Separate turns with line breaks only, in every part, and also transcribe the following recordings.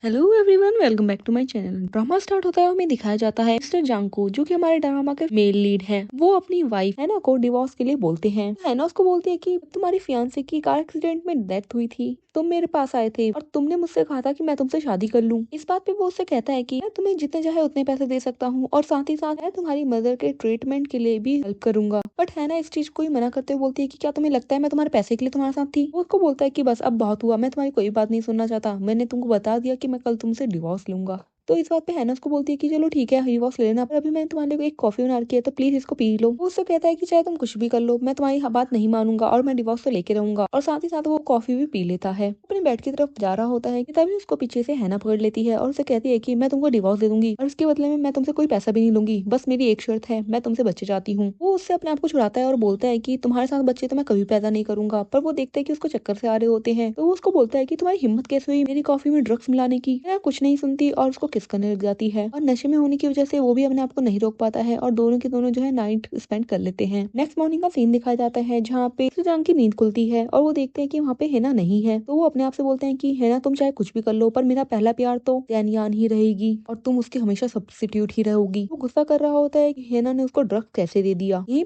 Hello everyone, welcome back to my channel. Drama start होता है, हमें दिखाया जाता है मिस्टर जांग को, जो कि हमारे ड्रामा के मेल लीड है। वो अपनी वाइफ है ना को डिवोर्स के लिए बोलते हैं। है ना उसको बोलती है कि तुम्हारी फियांसे की कार एक्सीडेंट में डेथ हुई थी, तुम मेरे पास आए थे और तुमने मुझसे कहा था कि मैं तुमसे शादी कर लूं। इस बात पे वो उससे कहता है कि मैं तुम्हें जितने चाहे उतने पैसे दे सकता हूँ और साथ ही साथ मैं तुम्हारी मदर के ट्रीटमेंट के लिए भी हेल्प करूंगा। बट है ना इस चीज को ही मना करते हुए बोलती है कि क्या तुम्हें लगता है मैं तुम्हारे पैसे के लिए तुम्हारे साथ थी। वो उसको बोलता है कि बस अब बहुत हुआ, मैं तुम्हारी कोई बात नहीं सुनना चाहता। मैंने तुमको बता दिया कि मैं कल तुमसे डिवोर्स लूंगा। तो इस बात पे हैना उसको बोलती है कि चलो ठीक है डिवोर्स ले लेना, पर अभी मैंने तुम्हारे लिए एक कॉफी बना रखी है तो प्लीज इसको पी लो। वो उससे कहता है कि चाहे तुम कुछ भी कर लो, मैं तुम्हारी बात नहीं मानूंगा और मैं डिवोर्स तो लेके रहूंगा। और साथ ही साथ वो कॉफी भी पी लेता है। अपने बेड की तरफ जा रहा होता है कि तभी उसको पीछे से हैना पकड़ लेती है और उसे कहती है कि मैं तुमको डिवोर्स दे दूंगी और इसके बदले में मैं तुमसे कोई पैसा भी नहीं लूंगी, बस मेरी एक शर्त है, मैं तुमसे बच्चे चाहती हूँ। वो उससे अपने आप को छुड़ाता है और बोलता है कि तुम्हारे साथ बच्चे तो मैं कभी पैदा नहीं करूंगा। पर वो देखते हैं कि उसको चक्कर से आ रहे होते हैं, तो वो उसको बोलता है कि तुम्हारी हिम्मत कैसे हुई मेरी कॉफी में ड्रग्स मिलाने की। है कुछ नहीं सुनती और उसको किस करने लग जाती है और नशे में होने की वजह से वो भी अपने आप को नहीं रोक पाता है और दोनों के दोनों जो है नाइट स्पेंड कर लेते हैं। नेक्स्ट मॉर्निंग का सीन दिखाया जाता है जहाँ पे सुजांग की नींद खुलती है और वो देखते हैं कि वहाँ पे हेना नहीं है। तो वो अपने आप से बोलते हैं कि हेना तुम चाहे कुछ भी कर लो पर मेरा पहला प्यार तो जैनियान ही रहेगी और तुम उसके हमेशा सब्स्टिट्यूट ही रहोगी। वो गुस्सा कर रहा होता है कि हेना ने उसको ड्रग कैसे दे दिया। यहीं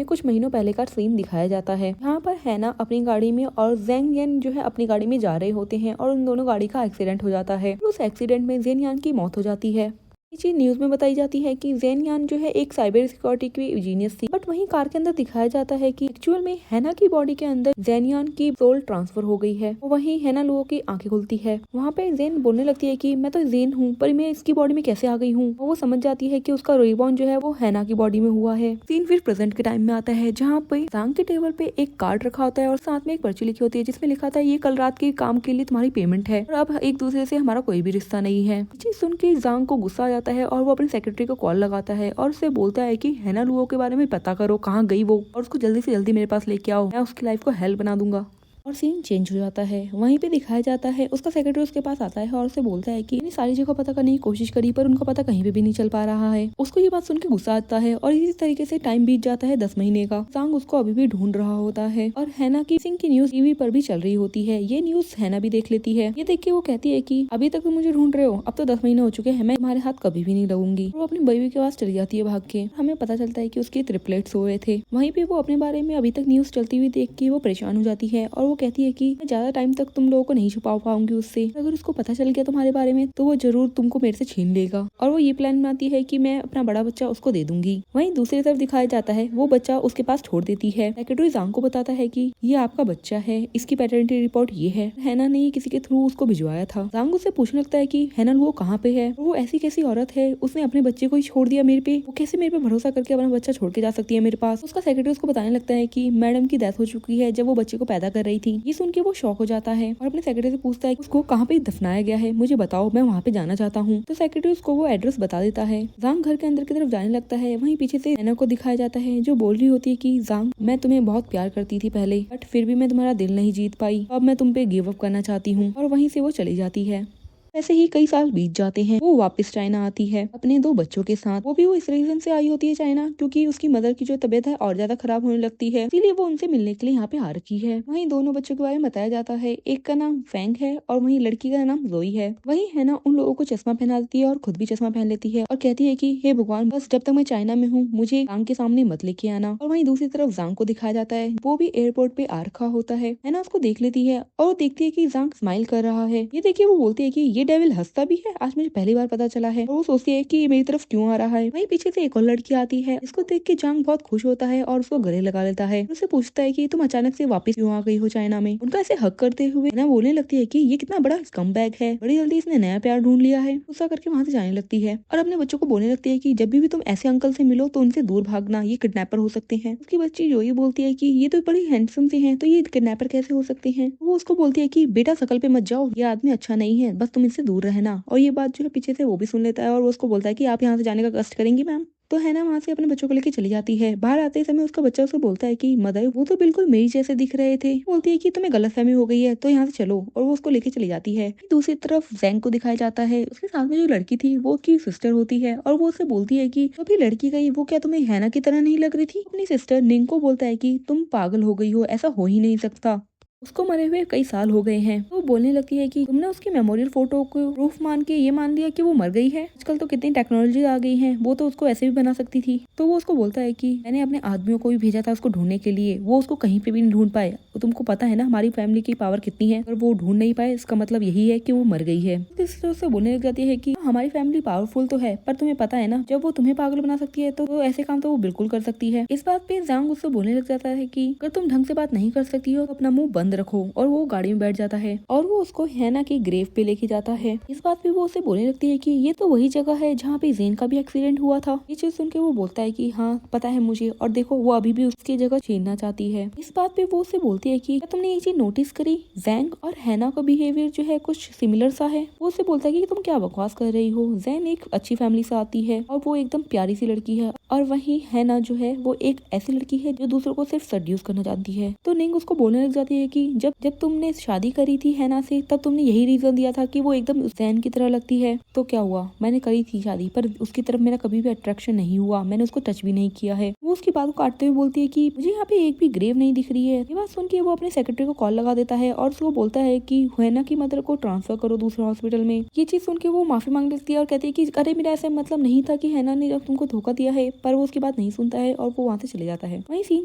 कुछ महीनों पहले का सीन दिखाया जाता है। यहाँ पर हैना अपनी गाड़ी में और जेंग येन जो है अपनी गाड़ी में जा रहे होते हैं और उन दोनों गाड़ी का एक्सीडेंट हो जाता है। उस एक्सीडेंट में जेन यान की मौत हो जाती है। ये चीज न्यूज में बताई जाती है कि जेन यान जो है एक साइबर सिक्योरिटी की जीनियस थी, बट वहीं कार के अंदर दिखाया जाता है कि एक्चुअल में हैना की बॉडी के अंदर जेन यान की सोल ट्रांसफर हो गई है। वहीं हैना लोगों की आंखें खुलती है। वहाँ पे जेन बोलने लगती है कि मैं तो जेन हूँ पर मैं इसकी बॉडी में कैसे आ गई हूँ। वो समझ जाती है कि उसका रिबॉर्न जो है वो हैना की बॉडी में हुआ है। सीन फिर प्रेजेंट के टाइम में आता है जहाँ पे सांग के टेबल पे एक कार्ड रखा होता है और साथ में एक पर्ची लिखी होती है जिसमें लिखा था ये कल रात के काम के लिए तुम्हारी पेमेंट है और अब एक दूसरे से हमारा कोई भी रिश्ता नहीं है। चीज सुन के जांग को गुस्सा आ जाता है और वो अपने सेक्रेटरी को कॉल लगाता है और उसे बोलता है कि हैना लुओ के बारे में पता करो कहाँ गई वो और उसको जल्दी से जल्दी मेरे पास लेके आओ, मैं उसकी लाइफ को हेल्प बना दूंगा। और सीन चेंज हो जाता है। वहीं पे दिखाया जाता है उसका सेक्रेटरी उसके पास आता है और उसे बोलता है कि सारी जगह पता करने की कोशिश करी पर उनका पता कहीं पे भी नहीं चल पा रहा है। उसको ये बात सुन के गुस्सा आता है और इसी तरीके से टाइम बीत जाता है 10 महीने का। सांग उसको अभी भी ढूंढ रहा होता है और हैना की सिंह की न्यूज टीवी पर भी चल रही होती है। ये न्यूज हैना भी देख लेती है। ये देख के वो कहती है कि अभी तक तुम मुझे ढूंढ रहे हो, अब तो 10 महीने हो चुके हैं, मैं तुम्हारे हाथ कभी भी नहीं लगूंगी। वो अपनी बेबी के पास चली जाती है भाग के। हमें पता चलता है कि उसके ट्रिपलेट्स हुए थे। वहीं पे वो अपने बारे में अभी तक न्यूज चलती हुई देख के वो परेशान हो जाती है और वो कहती है कि ज्यादा टाइम तक तुम लोगों को नहीं छुपा पाऊंगी उससे। अगर उसको पता चल गया तुम्हारे बारे में तो वो जरूर तुमको मेरे से छीन लेगा और वो ये प्लान बनाती है कि मैं अपना बड़ा बच्चा उसको दे दूंगी। वहीं दूसरी तरफ दिखाया जाता है वो बच्चा उसके पास छोड़ देती है। सेक्रेटरी जांग को बताता है कि ये आपका बच्चा है, इसकी पैटर्निटी रिपोर्ट ये है। हैना ने किसी के थ्रू उसको भिजवाया था। जांग उससे पूछने लगता है कि हैना वो कहाँ पे है, वो ऐसी कैसी औरत है, उसने अपने बच्चे को ही छोड़ दिया मेरे पे, वो कैसे मेरे पे भरोसा करके अपना बच्चा छोड़ के जा सकती है मेरे पास। उसका सेक्रेटरी उसको बताने लगता है कि मैडम की डेथ हो चुकी है जब वो बच्चे को पैदा कर रही थी। ये सुन के वो शॉक हो जाता है और अपने सेक्रेटरी से पूछता है उसको कहाँ पे दफनाया गया है, मुझे बताओ, मैं वहाँ पे जाना चाहता हूँ। तो सेक्रेटरी उसको वो एड्रेस बता देता है। जांग घर के अंदर की तरफ जाने लगता है। वहीं पीछे से हैना को दिखाया जाता है जो बोल रही होती है कि जांग मैं तुम्हें बहुत प्यार करती थी पहले, बट फिर भी मैं तुम्हारा दिल नहीं जीत पाई, अब मैं तुम पे गिव अप करना चाहती हूँ। और वहीं से वो चली जाती है। ऐसे ही कई साल बीत जाते हैं। वो वापस चाइना आती है अपने 2 बच्चों के साथ। वो भी वो इस रीजन से आई होती है चाइना क्योंकि उसकी मदर की जो तबीयत है और ज्यादा खराब होने लगती है, इसीलिए वो उनसे मिलने के लिए यहाँ पे आ रखी है। वहीं दोनों बच्चों के बारे में बताया जाता है, एक का नाम फैंग है और वहीं लड़की का नाम जोई है। वहीं है ना उन लोगों को चश्मा पहना देती है और खुद भी चश्मा पहन लेती है और कहती है कि हे भगवान, बस जब तक मैं चाइना में हूँ मुझे जांग के सामने मत लेके आना। और वहीं दूसरी तरफ जांग को दिखाया जाता है, वो भी एयरपोर्ट पे आ रखा होता है ना उसको देख लेती है और वो देखती है कि जांग स्माइल कर रहा है। ये देखिए वो बोलती है कि ये डेविल हंसता भी है, आज मुझे पहली बार पता चला है। और वो सोचती है कि ये मेरी तरफ क्यों आ रहा है। वहीं पीछे से एक और लड़की आती है, इसको देख के जांग बहुत खुश होता है और उसको गले लगा लेता है। उससे पूछता है कि तुम अचानक से वापस क्यों आ गई हो चाइना में। उनका ऐसे हक करते हुए ना बोलने लगती है कि ये कितना बड़ा स्कमबैग है, बड़ी जल्दी इसने नया प्यार ढूंढ लिया है। गुस्सा करके वहाँ से जाने लगती है और अपने बच्चों को बोलने लगती है कि जब भी तुम ऐसे अंकल से मिलो तो उनसे दूर भागना, ये किडनैपर हो सकते हैं। उसकी बच्ची जो ये बोलती है कि ये तो बड़ी हैंडसम से हैं, तो ये किडनैपर कैसे हो सकते हैं। वो उसको बोलती है कि बेटा शकल पे मत जाओ, ये आदमी अच्छा नहीं है, बस तुम इससे दूर रहना। और ये बात जो है पीछे से वो भी सुन लेता है और वो उसको बोलता है कि आप यहाँ से जाने का कष्ट करेंगी मैम। तो है ना वहाँ से अपने बच्चों को लेके चली जाती है। बाहर आते समय उसका बच्चा उसको बोलता है कि मदर वो तो बिल्कुल मेरी जैसे दिख रहे थे। बोलती है कि तुम्हें गलतफहमी हो गई है तो यहाँ से चलो, और वो उसको लेके चली जाती है। दूसरी तरफ जैंग को दिखाया जाता है, उसके साथ में जो लड़की थी वो उसकी सिस्टर होती है और वो उससे बोलती है कि अभी लड़की गई वो क्या तुम्हें हैना की तरह नहीं लग रही थी। अपनी सिस्टर निंग को बोलता है कि तुम पागल हो गई हो, ऐसा हो ही नहीं सकता। उसको मरे हुए कई साल हो गए हैं। तो वो बोलने लगती है कि तुमने उसकी मेमोरियल फोटो को प्रूफ मान के ये मान लिया कि वो मर गई है। आजकल तो कितनी टेक्नोलॉजी आ गई है, वो तो उसको ऐसे भी बना सकती थी। तो वो उसको बोलता है कि मैंने अपने आदमियों को भी भेजा था उसको ढूंढने के लिए, वो उसको कहीं पे भी नहीं ढूंढ पाए। तो तुमको पता है ना हमारी फैमिली की पावर कितनी है, अगर वो ढूंढ नहीं पाए इसका मतलब यही है कि वो मर गई है। इस तरह से बोलने लग जाती है कि हमारी फैमिली पावरफुल तो है, पर तुम्हें पता है ना जब वो तुम्हें पागल बना सकती है तो ऐसे काम तो वो बिल्कुल कर सकती है। इस बात पे जांग उससे बोलने लग जाता है कि अगर तुम ढंग से बात नहीं कर सकती हो तो अपना मुंह बंद रखो। और वो गाड़ी में बैठ जाता है और वो उसको हैना के ग्रेव पे लेके जाता है। इस बात पे वो उसे बोलने लगती है कि ये तो वही जगह है जहाँ पे जेन का भी एक्सीडेंट हुआ था। ये चीज सुन के वो बोलता है कि हाँ पता है मुझे, और देखो वो अभी भी उसकी जगह छीनना चाहती है। इस बात पे वो उसे बोलती है कि क्या तुमने ये चीज नोटिस करी, जैंग और हैना का बिहेवियर जो है कुछ सिमिलर सा है। वो उसे बोलता है कि तुम क्या बकवास कर रही हो, जैन एक अच्छी फैमिली से आती है और वो एकदम प्यारी सी लड़की है, और वहीं हैना जो है वो एक ऐसी लड़की है जो दूसरों को सिर्फ सड्यूस करना जानती है। तो निंग उसको बोलने लग जाती है कि जब जब तुमने शादी करी थी हैना से तब तुमने यही रीजन दिया था कि वो एकदम जैन की तरह लगती है। तो क्या हुआ, मैंने करी थी शादी पर उसकी तरफ मेरा कभी भी अट्रैक्शन नहीं हुआ, मैंने उसको टच भी नहीं किया है। वो उसकी बात को काटते हुए बोलती है कि मुझे यहाँ पे एक भी ग्रेव नहीं दिख रही है। ये बात सुन के वो अपने सेक्रेटरी को कॉल लगा देता है और उसको बोलता है कि हैना की मदर को ट्रांसफर करो दूसरे हॉस्पिटल में। ये चीज सुन के वो माफी मांग लेती है और कहती है कि अरे मेरा ऐसा मतलब नहीं था कि हैना ने तुमको धोखा दिया है, पर वो उसकी बात नहीं सुनता है और वो वहाँ से चले जाता है। वहीं सीन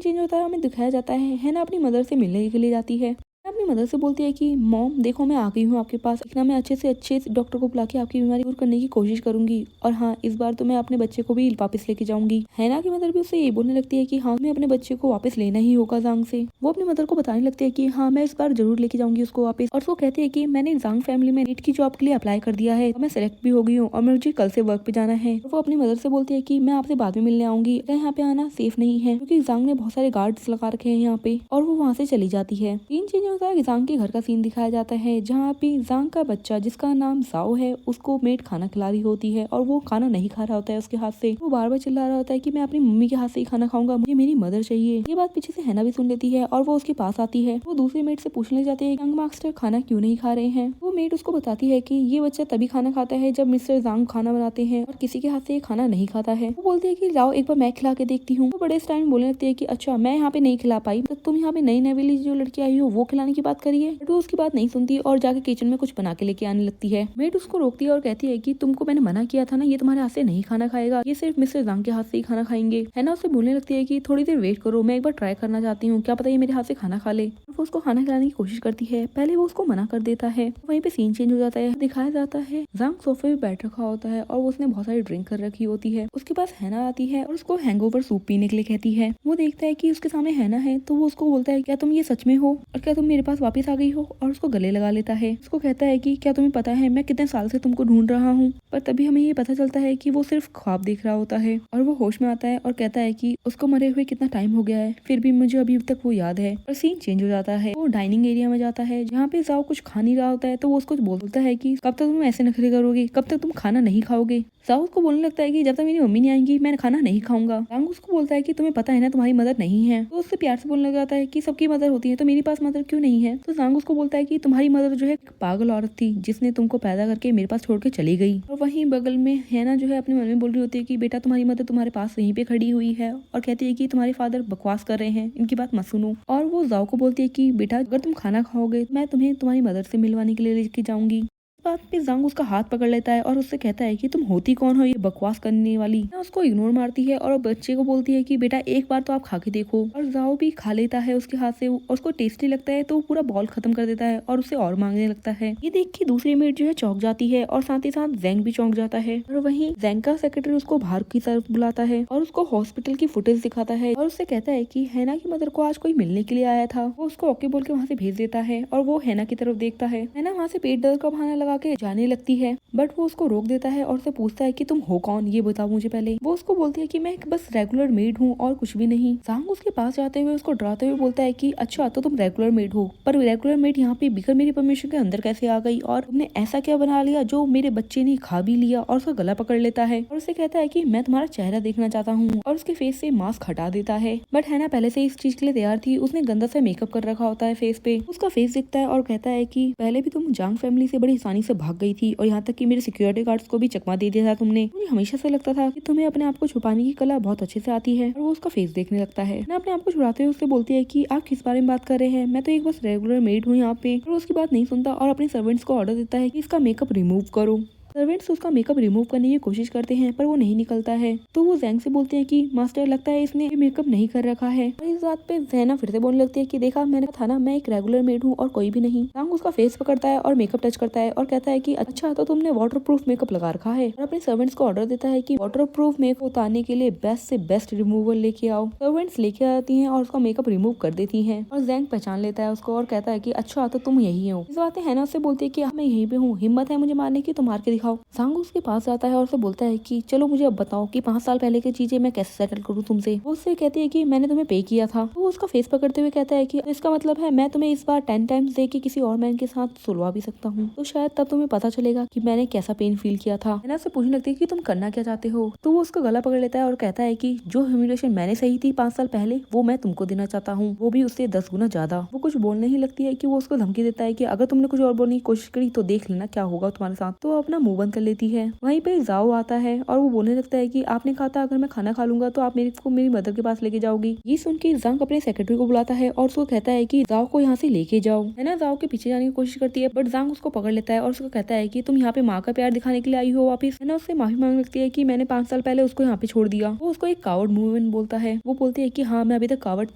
चेंज होता है, हमें दिखाया जाता है हैना अपनी मदर से मिलने के लिए जाती है। अपनी मदर से बोलती है कि मॉम देखो मैं आ गई हूँ आपके पास, इतना मैं अच्छे से डॉक्टर को बुला के आपकी बीमारी दूर करने की कोशिश करूंगी, और हाँ इस बार तो मैं अपने बच्चे को भी वापस लेके जाऊंगी। हैना की मदर भी उससे ये बोलने लगती है कि हाँ मैं अपने बच्चे को वापस लेना ही होगा जांग से। वो अपनी मदर को बताने लगती है कि हाँ मैं इस बार जरूर लेके जाऊंगी उसको वापस। और वो कहती है कि मैंने जांग फैमिली में नीट की जॉब के लिए अप्लाई कर दिया है, मैं सेलेक्ट भी हो गई हूँ और मुझे कल से वर्क पे जाना है। वो अपनी मदर से बोलती है कि मैं आपसे बाद में मिलने आऊंगी, यहाँ पे आना सेफ नहीं है क्योंकि जांग ने बहुत सारे गार्ड्स लगा रखे हैं यहाँ पे, और वो वहाँ से चली जाती है। तीन चीजें होता है कि जांग के घर का सीन दिखाया जाता है जहाँ पे जांग का बच्चा जिसका नाम जाओ है उसको मेड खाना खिला रही होती है और वो खाना नहीं खा रहा होता है उसके हाथ से। वो बार बार चिल्ला रहा होता है कि मैं अपनी मम्मी के हाथ से ही खाना खाऊंगा, मुझे मेरी मदर चाहिए। ये बात पीछे से हैना भी सुन लेती है और वो उसके पास आती है। वो दूसरी मेड से पूछने जाती है यंग मास्टर खाना क्यों नहीं खा रहे हैं। वो मेड उसको बताती है कि ये बच्चा तभी खाना खाता है जब मिस्टर जांग खाना बनाते हैं और किसी के हाथ से ये खाना नहीं खाता है। वो बोलती है कि लाओ एक बार मैं खिला के देखती हूँ। वो बड़े स्टाइल में बोलने लगती है कि अच्छा मैं यहाँ पे नहीं खिला पाई तो तुम यहाँ पे नई नवेली जो लड़की आई हो वो खिलाने की बात करिए। बट वो उसकी बात नहीं सुनती और जाके किचन में कुछ बना के लेके आने लगती है। मेड उसको रोकती है और कहती है कि तुमको मैंने मना किया था ना, ये तुम्हारे हाथ से नहीं खाना खाएगा, ये सिर्फ मिस्टर जांग के हाथ से ही खाना खाएंगे। है ना, उससे बोलने लगती है कि थोड़ी देर वेट करो, मैं एक बार ट्राई करना चाहती हूँ, क्या पता ये मेरे हाथ से खाना खा ले। वो उसको खाना खिलाने की कोशिश करती है, पहले वो उसको मना कर देता है। वहीं पे सीन चेंज हो जाता है, दिखाया जाता है जांग सोफे पे बैठ रखा होता है और उसने बहुत सारी ड्रिंक कर रखी होती है। उसके पास हैना आती है और उसको हैंगओवर सूप पीने के लिए कहती है। वो देखता है कि उसके सामने हैना है तो वो उसको बोलता है क्या तुम ये सच में हो और क्या तुम मेरे पास वापस आ गई हो, और उसको गले लगा लेता है। उसको कहता है कि क्या तुम्हें पता है मैं कितने साल से तुमको ढूंढ रहा हूँ। पर तभी हमें ये पता चलता है कि वो सिर्फ ख्वाब देख रहा होता है और वो होश में आता है और कहता है कि उसको मरे हुए कितना टाइम हो गया है, फिर भी मुझे अभी तक वो याद है। और सीन चेंज हो जाता है, वो डाइनिंग एरिया में जाता है जहाँ पे जाओ कुछ खा नहीं रहा होता है। तो वो उसको बोलता है कि कब तक तुम ऐसे नखरे करोगे, कब तक तुम खाना नहीं खाओगे। जाओ उसको बोलने लगता है कि जब तक मेरी मम्मी नहीं आएंगी मैं खाना नहीं खाऊंगा। जांग उसको बोलता है कि तुम्हें पता है ना तुम्हारी मदर नहीं है। तो उससे प्यार से बोलने लग जाता है कि सबकी मदर होती है तो मेरे पास मदर क्यों नहीं है। तो जांग उसको बोलता है कि तुम्हारी मदर जो है एक पागल औरत थी जिसने तुमको पैदा करके मेरे पास छोड़ के चली गई। और वहीं बगल में हैना जो है अपने मन में बोल रही होती है कि बेटा तुम्हारी मदर तुम्हारे पास वहीं पे खड़ी हुई है और कहती है कि तुम्हारे फादर बकवास कर रहे हैं, इनकी बात मत सुनो। और वो जाओ को बोलती है कि बेटा अगर तुम खाना खाओगे मैं तुम्हें तुम्हारी मदर से मिलवाने के लिए लेके जाऊंगी। बात पे जांग उसका हाथ पकड़ लेता है और उससे कहता है कि तुम होती कौन हो ये बकवास करने वाली। उसको इग्नोर मारती है और बच्चे को बोलती है कि बेटा एक बार तो आप खा के देखो। और जाओ भी खा लेता है उसके हाथ से और उसको टेस्टी लगता है तो वो पूरा बॉल खत्म कर देता है और उसे और मांगने लगता है। ये देख के दूसरी मेट जो है चौंक जाती है और साथ ही साथ जैंग भी चौंक जाता है। और वहीं जैंग का सेक्रेटरी उसको बाहर की तरफ बुलाता है और उसको हॉस्पिटल की फुटेज दिखाता है और उससे कहता है कि हैना की मदर को आज कोई मिलने के लिए आया था। वो उसको ओके बोल के वहाँ से भेज देता है और वो हैना की तरफ देखता है। हैना वहाँ से पेट दर्द का बहाना लगा के जाने लगती है, बट वो उसको रोक देता है और उसे पूछता है कि तुम हो कौन, ये बताओ मुझे पहले। वो उसको बोलती है कि मैं बस रेगुलर मेड हूँ और कुछ भी नहीं। जांग उसके पास जाते हुए उसको डराते हुए बोलता है कि अच्छा तो तुम रेगुलर मेड हो, पर रेगुलर मेड यहाँ पे बिगर मेरी परमिशन के अंदर कैसे आ गई, और तुमने ऐसा क्या बना लिया जो मेरे बच्चे ने खा भी लिया। और उसका गला पकड़ लेता है और उसे कहता है कि मैं तुम्हारा चेहरा देखना चाहता हूँ और उसके फेस से मास्क हटा देता है। बट हैना पहले से इस चीज के लिए तैयार थी, उसने गंदा सा मेकअप कर रखा होता है फेस पे। उसका फेस दिखता है और कहता है कि पहले भी तुम जांग फैमिली से बड़ी आसानी आसानी से भाग गई थी और यहाँ तक कि मेरे सिक्योरिटी गार्ड्स को भी चकमा दे दिया था तुमने। मुझे हमेशा से लगता था कि तुम्हें अपने आप को छुपाने की कला बहुत अच्छे से आती है। और वो उसका फेस देखने लगता है। ना अपने आप को छुड़ाते हुए उससे बोलती है कि आप किस बारे में बात कर रहे हैं, मैं तो एक बस रेगुलर मेड हूँ यहाँ पे। और उसकी बात नहीं सुनता और अपने सर्वेंट्स को ऑर्डर देता है कि इसका मेकअप रिमूव करो। सर्वेंट्स उसका मेकअप रिमूव करने की कोशिश करते हैं पर वो नहीं निकलता है। तो वो जैंग से बोलते हैं कि मास्टर लगता है इसने मेकअप नहीं कर रखा है। और इस बात पे जैना फिर से बोलने लगती है कि देखा मैंने कहा था ना, मैं एक रेगुलर मेड हूँ और कोई भी नहीं। जैंग उसका फेस पकड़ता है और मेकअप टच करता है और कहता है कि अच्छा तो तुमने वाटरप्रूफ मेकअप लगा रखा है। और अपने सर्वेंट्स को ऑर्डर देता है कि वाटरप्रूफ मेकअप उतारने के लिए बेस्ट से बेस्ट रिमूवल लेके आओ। सर्वेंट्स लेके आती है और उसका मेकअप रिमूव कर देती है। और जैंग पहचान लेता है उसको और कहता है कि अच्छा तो तुम यही हो। इस बात है ना उससे बोलती है कि मैं यहीं पे हूँ, हिम्मत है मुझे मारने की तो मार के दिखाओ। जैंग उसके पास जाता है और उसे बोलता है कि चलो मुझे अब बताओ कि 5 साल पहले की चीजें मैं कैसे सेटल करूँ तुमसे। वो उससे कहती है कि मैंने तुम्हें पे किया था। तो वो उसका फेस पकड़ते हुए कहता है कि इसका मतलब है मैं तुम्हें इस बार 10 टाइम्स दे के किसी और मैन के साथ सुलवा भी सकता हूँ। तो शायद तब तुम्हें पता चलेगा कि मैंने कैसा पेन फील किया था। हैना उससे पूछने लगती है कि तुम करना क्या चाहते हो। तो वो उसका गला पकड़ लेता है और कहता है कि जो ह्यूमिलिएशन मैंने सही थी 5 साल पहले वो मैं तुमको देना चाहता हूँ, वो भी उससे 10 गुना ज्यादा। वो कुछ बोलने ही लगती है कि वो उसको धमकी देता है कि अगर तुमने कुछ और बोलने की कोशिश करी तो देख लेना क्या होगा तुम्हारे साथ। तो वो अपना मुंह बंद कर लेती है। वहीं पे जाओ आता है और वो बोलने लगता है कि आपने कहा था अगर मैं खाना खा लूंगा तो आप मेरी मदर के पास लेके जाओगी। ये सुन के जंग अपने सेक्रेटरी को बुलाता है और उसको कहता है कि जाओ को यहाँ से लेके जाओ। है ना, जाओ के पीछे जाने की कोशिश करती है बट जंग उसको पकड़ लेता है और उसको कहता है कि तुम यहाँ पे माँ का प्यार दिखाने के लिए आई हो वापिस। है ना, उससे माफी मांगने लगती है कि मैंने 5 साल पहले उसको यहाँ पे छोड़ दिया। वो उसको एक कावर्ड मूवमेंट बोलता है। वो बोलती है कि हाँ मैं अभी तक कावर्ड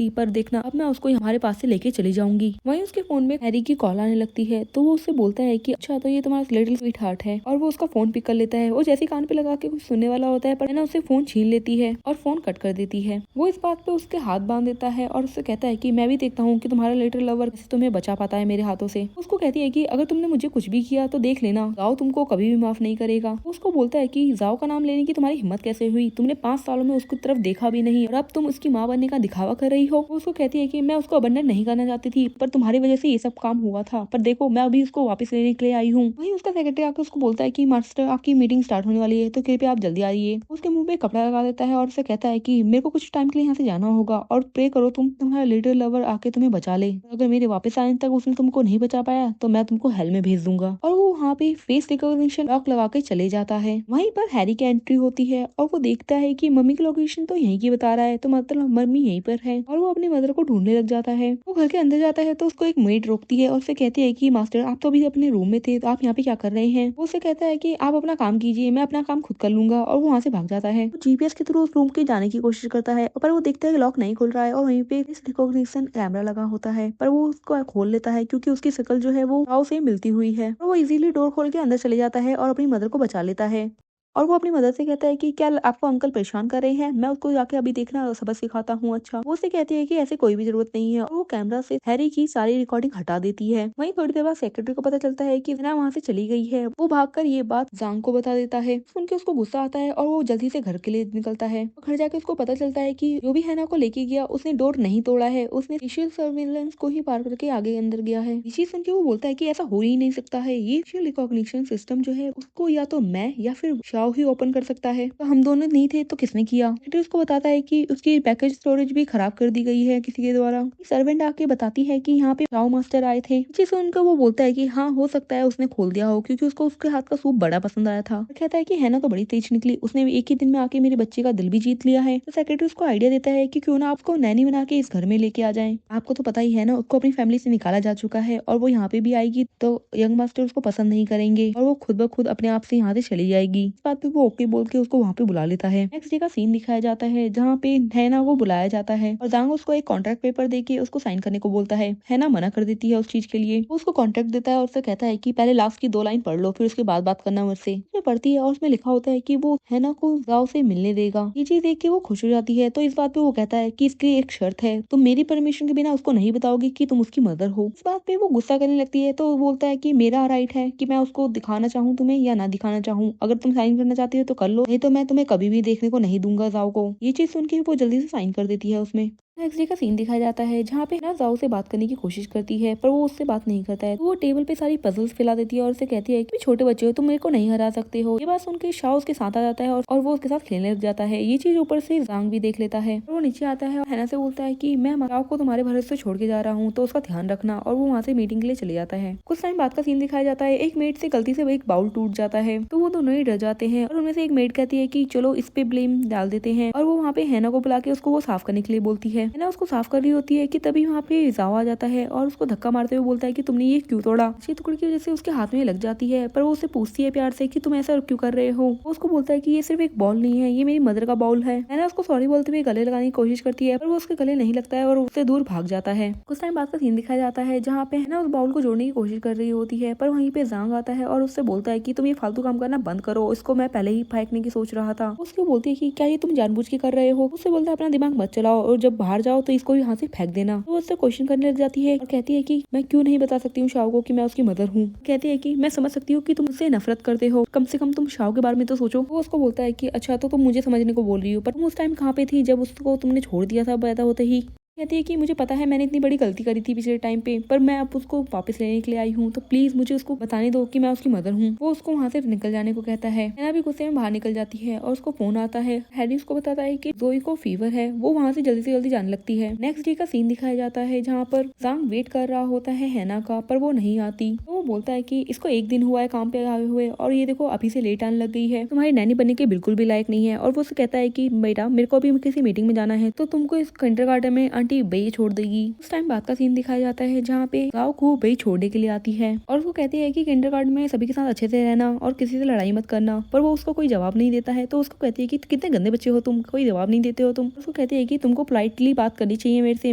थी पर देखना अब मैं उसको हमारे पास से लेके चली जाऊंगी। वहीं उसके फोन में हैरी की कॉल आने लगती है तो वो उससे बोलता है कि अच्छा तो ये तुम्हारा लिटिल स्वीट हार्ट है। और वो उसका फोन पिक कर लेता है। वो जैसे कान पे लगा के कुछ सुनने वाला होता है पर है ना उससे फोन छीन लेती है और फोन कट कर देती है। वो इस बात पे उसके हाथ बांध देता है और उससे कहता है कि मैं भी देखता हूँ कि तुम्हारा लिटिल लवर कैसे तुम्हें बचा पाता है मेरे हाथों से। उसको कहती है कि अगर तुमने मुझे कुछ भी किया तो देख लेना जाओ तुमको कभी भी माफ नहीं करेगा। उसको बोलता है कि जाओ का नाम लेने की तुम्हारी हिम्मत कैसे हुई, तुमने 5 सालों में उसकी तरफ देखा भी नहीं और अब तुम उसकी माँ बनने का दिखावा कर रही हो। उसको कहती है कि मैं उसको अबंडन नहीं करना चाहती थी पर तुम्हारी वजह से ये सब काम हुआ था, पर देखो मैं अभी उसको वापस लेने के लिए आई हूँ। वहीं उसका सेक्रेटरी आकर उसको बोलता है कि मास्टर आपकी मीटिंग स्टार्ट होने वाली है तो कृपया आप जल्दी आइए। उसके मुंह पे कपड़ा लगा देता है और उसे कहता है कि मेरे को कुछ टाइम के लिए यहाँ से जाना होगा और प्रे करो तुम्हारा लिटिल लवर आके तुम्हें बचा ले। अगर मेरे वापस आने तक उसने तुमको नहीं बचा पाया तो मैं तुमको हेल में भेज दूंगा। और वो वहाँ पे फेस रिकॉग्निशन लॉक लगा के चले जाता है। वहीं पर हैरी की एंट्री होती है और वो देखता है कि मम्मी की लोकेशन तो यहीं की बता रहा है तो मतलब मम्मी यहीं पर है। और वो अपनी मदर को ढूंढने लग जाता है। वो घर के अंदर जाता है तो उसको एक मेड रोकती है और उसे कहती है कि मास्टर आप तो अभी अपने रूम में थे तो आप यहाँ पे क्या कर रहे हैं। वो उसे कहता है कि आप अपना काम कीजिए, मैं अपना काम खुद कर लूंगा। और वो वहाँ से भाग जाता है। वो जीपीएस के थ्रू उस रूम के जाने की कोशिश करता है पर वो देखता है कि लॉक नहीं खुल रहा है और वहीं पे इस रिकॉग्निशन कैमरा लगा होता है पर वो उसको खोल लेता है क्योंकि उसकी शक्ल जो है वो राव से मिलती हुई है। और वो इजीली डोर खोल के अंदर चले जाता है और अपनी मदर को बचा लेता है। और वो अपनी मदर से कहता है कि क्या आपको अंकल परेशान कर रहे हैं, मैं उसको जाके अभी देखना सबक सिखाता हूँ। अच्छा, वो उसे कहती है कि ऐसे कोई भी जरूरत नहीं है और वो कैमरा से हैरी की सारी रिकॉर्डिंग हटा देती है। वहीं थोड़ी देर बाद सेक्रेटरी को पता चलता है कि ना वहाँ से चली गई है। वो भागकर ये बात जांग को बता देता है। सुन के उसको गुस्सा आता है और वो जल्दी से घर के लिए निकलता है। घर जाके उसको पता चलता है कि जो भी हैना को लेके गया उसने डोर नहीं तोड़ा है, उसने फेशियल सर्विलेंस को ही पार करके आगे अंदर गया है। इसी सुन के वो बोलता है कि ऐसा हो ही नहीं सकता है, ये फेशियल रिकॉग्निशन सिस्टम जो है उसको या तो मैं या फिर शाओ ही ओपन कर सकता है, तो हम दोनों नहीं थे तो किसने किया। सेक्रेटरी उसको बताता है कि उसकी पैकेज स्टोरेज भी खराब कर दी गई है किसी के द्वारा। सर्वेंट आके बताती है कि यहाँ पे शाओ मास्टर आए थे। पीछे से उनका वो बोलता है कि हाँ हो सकता है उसने खोल दिया हो क्योंकि उसको उसके हाथ का सूप बड़ा पसंद आया था। कहता है कि हैना तो बड़ी तेज निकली, उसने एक ही दिन में आके मेरे बच्चे का दिल भी जीत लिया है। तो सेक्रेटरी उसको आइडिया देता है कि क्यों ना आपको नैनी बना के इस घर में लेके आ जाए। आपको तो पता ही है ना उसको अपनी फैमिली से निकाला जा चुका है और वो यहाँ पे भी आएगी तो यंग मास्टर उसको पसंद नहीं करेंगे और वो खुद ब खुद अपने आप से यहाँ से चली जाएगी। इस बात पे वो ओके बोल के उसको वहाँ पे बुला लेता है। नेक्स्ट डे का सीन दिखाया जाता है जहाँ पे हैना को बुलाया जाता है और जांग उसको एक कॉन्ट्रैक्ट पेपर देके उसको साइन करने को बोलता है। हैना मना कर देती है उस चीज के लिए। वो उसको कॉन्ट्रैक्ट देता है और उससे कहता है कि पहले लास्ट की 2 लाइन पढ़ लो फिर उसके बाद बात करना मुझसे। वो पढ़ती है और उसमें लिखा होता है कि वो हैना को जाओ से मिलने देगा। ये चीज देख के वो खुश हो जाती है। तो इस बात पे वो कहता है कि इसकी एक शर्त है, तुम मेरी परमिशन के बिना उसको नहीं बताओगी कि तुम उसकी मदर हो। इस बात पे वो गुस्सा करने लगती है तो वो बोलता है कि मेरा राइट है कि मैं उसको दिखाना चाहूँ तुम्हें या ना दिखाना चाहूँ। अगर तुम साइन करना चाहती हो तो कर लो, नहीं तो मैं तुम्हें कभी भी देखने को नहीं दूंगा जाओ को। ये चीज सुन के वो जल्दी से साइन कर देती है उसमें। नेक्स्ट डे का सीन दिखाया जाता है जहाँ पे ना जाओ से बात करने की कोशिश करती है पर वो उससे बात नहीं करता है। तो वो टेबल पे सारी पजल्स फैला देती है और उसे कहती है कि छोटे बच्चे हो, तुम मेरे को नहीं हरा सकते हो। ये बात सुन के शाओ उसके साथ आ जाता है और वो उसके साथ खेलने लग जाता है। ये चीज ऊपर से जांग भी देख लेता है और वो नीचे आता है और हैना से बोलता है कि मैं शाओ को तुम्हारे भरोसे से छोड़ के जा रहा हूँ, तो उसका ध्यान रखना। और वो वहाँ से मीटिंग के लिए चले जाता है। कुछ टाइम बाद का सीन दिखाया जाता है, एक मेड से गलती से एक बाउल टूट जाता है तो वो दोनों ही डर जाते हैं और उनमें से एक मेड कहती है कि चलो इस पे ब्लेम डाल देते हैं। और वो वहाँ पे हैना को बुला के उसको वो साफ करने के लिए बोलती है। हैना उसको साफ कर रही होती है कि तभी वहाँ पे जाओ आ जाता है और उसको धक्का मारते हुए बोलता है कि तुमने ये क्यों तोड़ा। ये टुकड़े की वजह से उसके हाथ में लग जाती है पर वो उससे पूछती है प्यार से कि तुम ऐसा क्यों कर रहे हो। वो उसको बोलता है कि ये सिर्फ एक बॉल नहीं है, ये मेरी मदर का बाउल है। हैना उसको सॉरी बोलते हुए गले लगाने की कोशिश करती है पर वो उसके गले नहीं लगता है और उससे दूर भाग जाता है। कुछ टाइम बाद का सीन दिखाया जाता है जहाँ पे हैना उस बाउल को जोड़ने की कोशिश कर रही होती है पर वहीं पे जांग आता है और उससे बोलता है कि तुम ये फालतू काम करना बंद करो, इसको मैं पहले ही फेंकने की सोच रहा था। उसको बोलती है कि क्या ये तुम जानबूझ के कर रहे हो। उससे बोलता है अपना दिमाग मत चलाओ और जब बाहर जाओ तो इसको यहाँ से फेंक देना। तो उससे क्वेश्चन करने लग जाती है और कहती है कि मैं क्यों नहीं बता सकती हूँ शाओ को कि मैं उसकी मदर हूँ। कहती है कि मैं समझ सकती हूँ कि तुम उससे नफरत करते हो, कम से कम तुम शाओ के बारे में तो सोचो। वो उसको बोलता है कि अच्छा तो तुम मुझे समझने को बोल रही हो, पर तुम उस टाइम कहाँ पे थी जब उसको तुमने छोड़ दिया था पैदा होते ही। कहती है कि मुझे पता है मैंने इतनी बड़ी गलती करी थी पिछले टाइम पे, पर मैं अब उसको वापस लेने के लिए आई हूँ, तो प्लीज मुझे उसको बताने दो कि मैं उसकी मदर हूँ। वो उसको वहाँ से निकल जाने को कहता है। हैना भी गुस्से में बाहर निकल जाती है और उसको फोन आता है। हैरी उसको बताता है कि जोई को फीवर है। वो वहाँ से जल्दी जाने लगती है। नेक्स्ट डे का सीन दिखाया जाता है जहाँ पर जांग वेट कर रहा होता है हैना का, पर वो नहीं आती। तो वो बोलता है कि इसको एक दिन हुआ है काम पे आए हुए और ये देखो अभी से लेट आने लग गई है, तुम्हारी नैनी बनने के बिल्कुल भी लायक नहीं है। और वो उससे कहता है कि बेटा मेरे को अभी किसी मीटिंग में जाना है, तो तुमको इस किंडरगार्टन में आंटी बे छोड़ देगी। उस टाइम बाद का सीन दिखाया जाता है जहाँ पे जाओ को बे छोड़ने के लिए आती है और उसको कहती है कि किंडरगार्टन में सभी के साथ अच्छे से रहना और किसी से लड़ाई मत करना। पर वो उसको कोई जवाब नहीं देता है। तो उसको कहती है कि कितने गंदे बच्चे हो तुम, कोई जवाब नहीं देते हो तुम। उसको कहती है कि तुमको पोलाइटली बात करनी चाहिए मेरे से,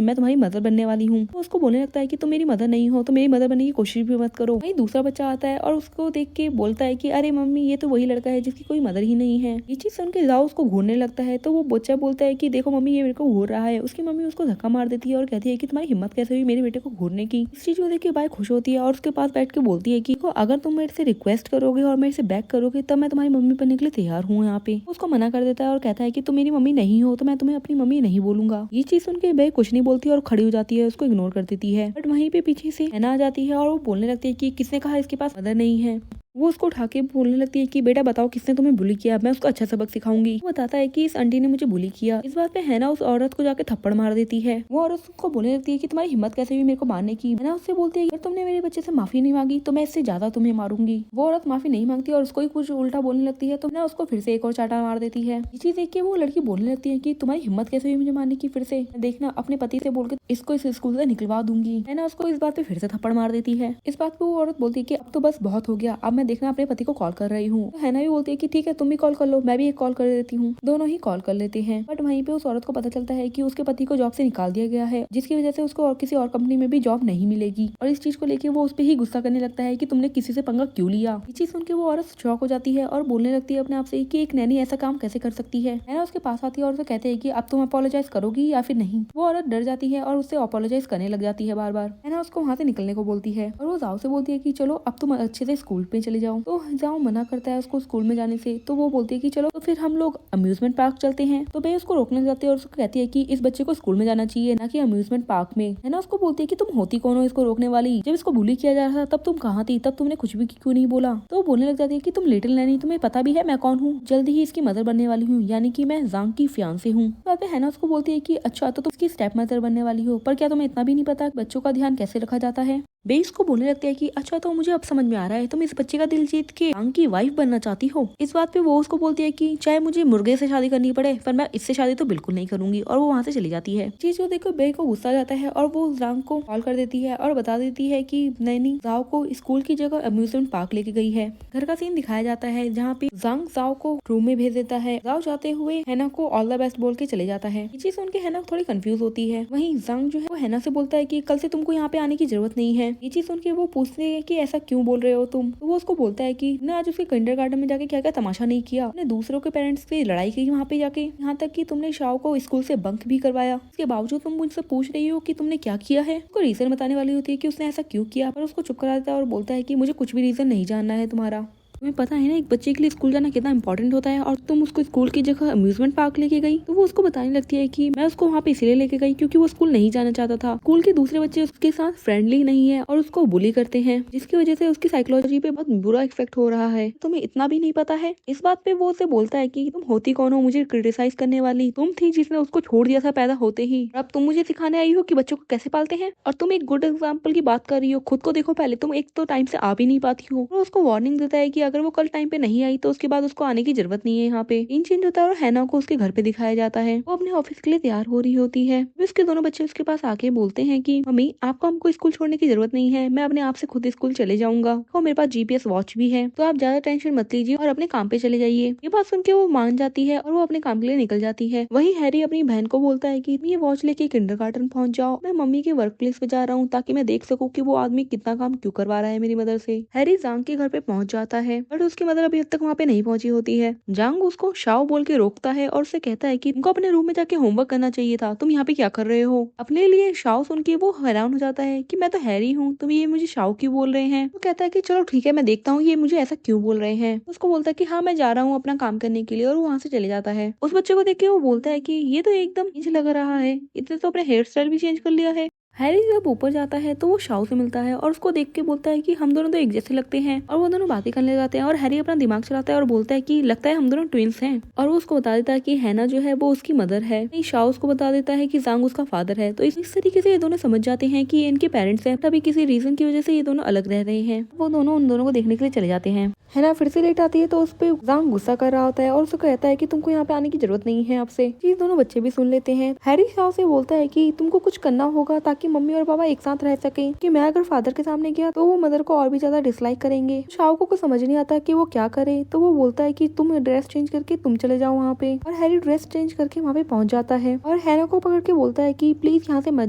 मैं तुम्हारी मदर बनने वाली हूँ। तो उसको बोलने लगता है कि तुम मेरी मदर नहीं हो, तो मेरी मदर बनने की कोशिश भी मत करो। वहीं दूसरा बच्चा आता है और उसको देख के बोलता है कि अरे मम्मी ये तो वही लड़का है जिसकी कोई मदर ही नहीं है। ये चीज सुन के जाओ उसको घूरने लगता है। तो वो बच्चा बोलता है कि देखो मम्मी ये मेरे को घूर रहा है। उसकी मम्मी उसको धक्का मार देती है और कहती है कि तुम्हारी हिम्मत कैसे हुई मेरे बेटे को घूरने की। इस चीज को देख के बाई खुश होती है और उसके पास बैठ के बोलती है कि अगर तुम मेरे से रिक्वेस्ट करोगे और मेरे से बैक करोगे तब मैं तुम्हारी मम्मी बनने के लिए तैयार हूँ। यहाँ पे उसको मना कर देता है और कहता है कि तुम मेरी मम्मी नहीं हो तो मैं तुम्हें अपनी मम्मी नहीं बोलूंगा। ये चीज सुन के बे कुछ नहीं बोलती और खड़ी हो जाती है, उसको इग्नोर कर देती है। बट वहीं पे पीछे से हैना आ जाती है और वो बोलने लगती है कि किसने कहा इसके पास मदर नहीं है। वो उसको उठा के बोलने लगती है कि बेटा बताओ किसने तुम्हें बुली किया, मैं उसको अच्छा सबक सिखाऊंगी। वो बताता है कि इस आंटी ने मुझे बुली किया। इस बात पे हैना उस औरत को जाके थप्पड़ मार देती है। वो औरत उसको बोलने लगती है कि तुम्हारी हिम्मत कैसे हुई मेरे को मारने की। हैना उससे बोलती है अगर तुमने मेरे बच्चे से माफी नहीं मांगी तो मैं इससे ज्यादा तुम्हें मारूंगी। वो औरत माफी नहीं मांगती और उसको ही कुछ उल्टा बोलने लगती है। तो हैना उसको फिर से एक और चाटा मार देती है। ये चीज देख के वो लड़की बोलने लगती है कि तुम्हारी हिम्मत कैसे हुई मुझे मारने की, फिर से देखना अपने पति से बोल के इसको इस स्कूल से निकलवा दूंगी। हैना उसको इस बात पे फिर से थप्पड़ मार देती है। इस बात पे वो औरत बोलती है कि अब तो बस बहुत हो गया, अब मैं देखना अपने पति को कॉल कर रही हूँ। तो हैना भी बोलती है कि ठीक है तुम भी कॉल कर लो, मैं भी एक कॉल कर देती हूँ। दोनों ही कॉल कर लेते हैं। बट वहीं पे उस औरत को पता चलता है कि उसके पति को जॉब से निकाल दिया गया है, जिसकी वजह से उसको और किसी और कंपनी में भी जॉब नहीं मिलेगी। और इस चीज को लेके वो उस पर ही गुस्सा करने लगता है कि तुमने किसी से पंगा क्यों लिया। ये चीज सुन के वो औरत शॉक हो जाती है और बोलने लगती है अपने आप से कि एक नैनी ऐसा काम कैसे कर सकती है। हैना उसके पास आती है और उसे कहते हैं कि अब तुम अपोलोजाइज करोगी या फिर नहीं। वो औरत डर जाती है और उससे अपोलोजाइज करने लग जाती है बार बार। हैना उसको वहाँ से निकलने को बोलती है और वो जाओ से बोलती है कि चलो अब तुम अच्छे से स्कूल पे चले जाओ। तो जाओ मना करता है उसको स्कूल में जाने से। तो वो बोलती है कि चलो तो फिर हम लोग अम्यूजमेंट पार्क चलते हैं। तो बे उसको रोकने जाती है और उसको कहती है कि इस बच्चे को स्कूल में जाना चाहिए ना कि अम्यूजमेंट पार्क में। है ना उसको बोलती है कि तुम होती कौन हो इसको रोकने वाली, जब इसको बुली किया जा रहा था तब तुम कहाँ थी, तब तुमने कुछ भी क्यों नहीं बोला। तो वो बोलने लग जाती है कि तुम लिटिल नैनी, तुम्हें पता भी है मैं कौन हूँ, जल्दी ही इसकी मदर बनने वाली हूँ, यानी कि मैं जांग की फियांसे हूँ। तो हैना उसको बोलती है कि अच्छा तो तुम इसकी स्टेप मदर बनने वाली हो, पर क्या तुम्हें इतना भी नहीं पता बच्चों का ध्यान कैसे रखा जाता है। बे इसको बोलने लगते हैं कि अच्छा तो मुझे अब समझ में आ रहा है, तुम इस बच्चे का दिल जीत के जांग की वाइफ बनना चाहती हो। इस बात पे वो उसको बोलती है कि चाहे मुझे मुर्गे से शादी करनी पड़े पर मैं इससे शादी तो बिल्कुल नहीं करूंगी। और वो वहाँ से चली जाती है। चीज को देखो बे को गुस्सा जाता है और वो जांग को कॉल कर देती है और बता देती है कि नैनी जाओ को स्कूल की जगह अम्यूजमेंट पार्क लेके गई है। घर का सीन दिखाया जाता है जहाँ पे जांग जाओ को रूम में भेज देता है। जाओ जाते हुए हैना को ऑल द बेस्ट बोल के चले जाता है। ये चीज सुन के हैना थोड़ी कंफ्यूज होती है। वहीं जांग जो है वो हैना से बोलता है कि कल से तुमको यहाँ पे आने की जरूरत नहीं है। ये चीज सुन के वो पूछते हैं कि ऐसा क्यों बोल रहे हो तुम। तो वो उसको बोलता है कि ना आज उसके किंडरगार्टन में जाके क्या क्या तमाशा नहीं किया, अपने दूसरों के पेरेंट्स से लड़ाई की वहाँ पे जाके, यहाँ तक कि तुमने शाओ को स्कूल से बंक भी करवाया। इसके बावजूद तुम मुझसे पूछ रही हो कि तुमने क्या किया है। उसको रीजन बताने वाली होती है कि उसने ऐसा क्यों किया, पर उसको चुप करा देता है और बोलता है कि मुझे कुछ भी रीजन नहीं जानना है तुम्हारा। तुम्हें पता है ना एक बच्चे के लिए स्कूल जाना कितना इंपॉर्टेंट होता है, और तुम उसको स्कूल की जगह अम्यूजमेंट पार्क लेके गई। तो वो उसको बताने लगती है कि मैं उसको वहाँ पे इसलिए लेके गई क्योंकि वो स्कूल नहीं जाना चाहता था। स्कूल के दूसरे बच्चे उसके साथ फ्रेंडली नहीं है और उसको बुली करते हैं, जिसकी वजह से उसकी साइकोलॉजी पे बहुत बुरा इफेक्ट हो रहा है। तुम्हें इतना भी नहीं पता है। इस बात पे वो उसे बोलता है कि तुम होती कौन हो मुझे क्रिटिसाइज करने वाली? तुम थी जिसने उसको छोड़ दिया था पैदा होते ही, अब तुम मुझे सिखाने आई हो कि बच्चों को कैसे पालते हैं। और तुम एक गुड एग्जाम्पल की बात कर रही हो, खुद को देखो पहले, तुम एक तो टाइम से आ भी नहीं पाती हो। और उसको वार्निंग देता है कि अगर वो कल टाइम पे नहीं आई तो उसके बाद उसको आने की जरूरत नहीं है यहाँ पे। इन चेंज होता है और हैना को उसके घर पे दिखाया जाता है। वो अपने ऑफिस के लिए तैयार हो रही होती है। उसके दोनों बच्चे उसके पास आके बोलते हैं कि मम्मी आपको हमको स्कूल छोड़ने की जरूरत नहीं है, मैं अपने आप से खुद स्कूल चले जाऊंगा, और मेरे पास जीपीएस वॉच भी है, तो आप ज्यादा टेंशन मत लीजिए और अपने काम पे चले जाइए। ये बात सुन के वो मान जाती है और वो अपने काम के लिए निकल जाती है। वही हैरी अपनी बहन को बोलता है कि ये वॉच लेके किंडरगार्टन पहुंच जाओ, मैं मम्मी के वर्क प्लेस पे जा रहा हूँ ताकि मैं देख सकूँ कि वो आदमी कितना काम क्यों करवा रहा है मेरी मदर से। हैरी जांग के घर पे पहुंच जाता है, बट उसकी मदर अभी तक वहाँ पे नहीं पहुंची होती है। जांग उसको शाओ बोल के रोकता है और उसे कहता है कि तुमको अपने रूम में जाके होमवर्क करना चाहिए था, तुम यहाँ पे क्या कर रहे हो? अपने लिए शाओ सुन के वो हैरान हो जाता है कि मैं तो हैरी हूँ, तुम ये मुझे शाओ क्यों बोल रहे हैं? वो कहता है कि चलो ठीक है, मैं देखता हूँ ये मुझे ऐसा क्यों बोल रहे हैं। उसको बोलता है कि हाँ मैं जा रहा हूँ अपना काम करने के लिए, और वो वहाँ से चले जाता है। उस बच्चे को देख के वो बोलता है कि ये तो एकदम चेंज लग रहा है, इसने तो अपने हेयर स्टाइल भी चेंज कर लिया है। हैरी जब ऊपर जाता है तो वो शाओ से मिलता है और उसको देख के बोलता है कि हम दोनों तो एक जैसे लगते हैं, और वो दोनों बातें करने जाते हैं। और हैरी अपना दिमाग चलाता है और बोलता है कि लगता है हम दोनों ट्विंस हैं, और वो उसको बता देता है कि हैना जो है वो उसकी मदर है। शाओ उसको बता देता है कि जांग उसका फादर है। तो इस तरीके से ये दोनों समझ जाते हैं कि इनके पेरेंट्स हैं, तभी किसी रीजन की वजह से ये दोनों अलग रह रहे हैं। वो दोनों उन दोनों को देखने के लिए चले जाते हैं। हैना फिर से लेट आती है तो उस पे जांग गुस्सा कर रहा होता है और उसको कहता है कि तुमको यहाँ पे आने की जरूरत नहीं है आपसे। ये दोनों बच्चे भी सुन लेते हैं। हैरी शाओ से बोलता है कि तुमको कुछ करना होगा ताकि मम्मी और पापा एक साथ रह सके, कि मैं अगर फादर के सामने गया तो वो मदर को और भी ज्यादा डिसलाइक करेंगे। शाओ को कुछ समझ नहीं आता कि वो क्या करे, तो वो बोलता है कि तुम ड्रेस चेंज करके तुम चले जाओ वहाँ पे। और हैरी ड्रेस चेंज करके वहाँ पे पहुंच जाता है और हैना को पकड़ के बोलता है कि प्लीज यहाँ से मत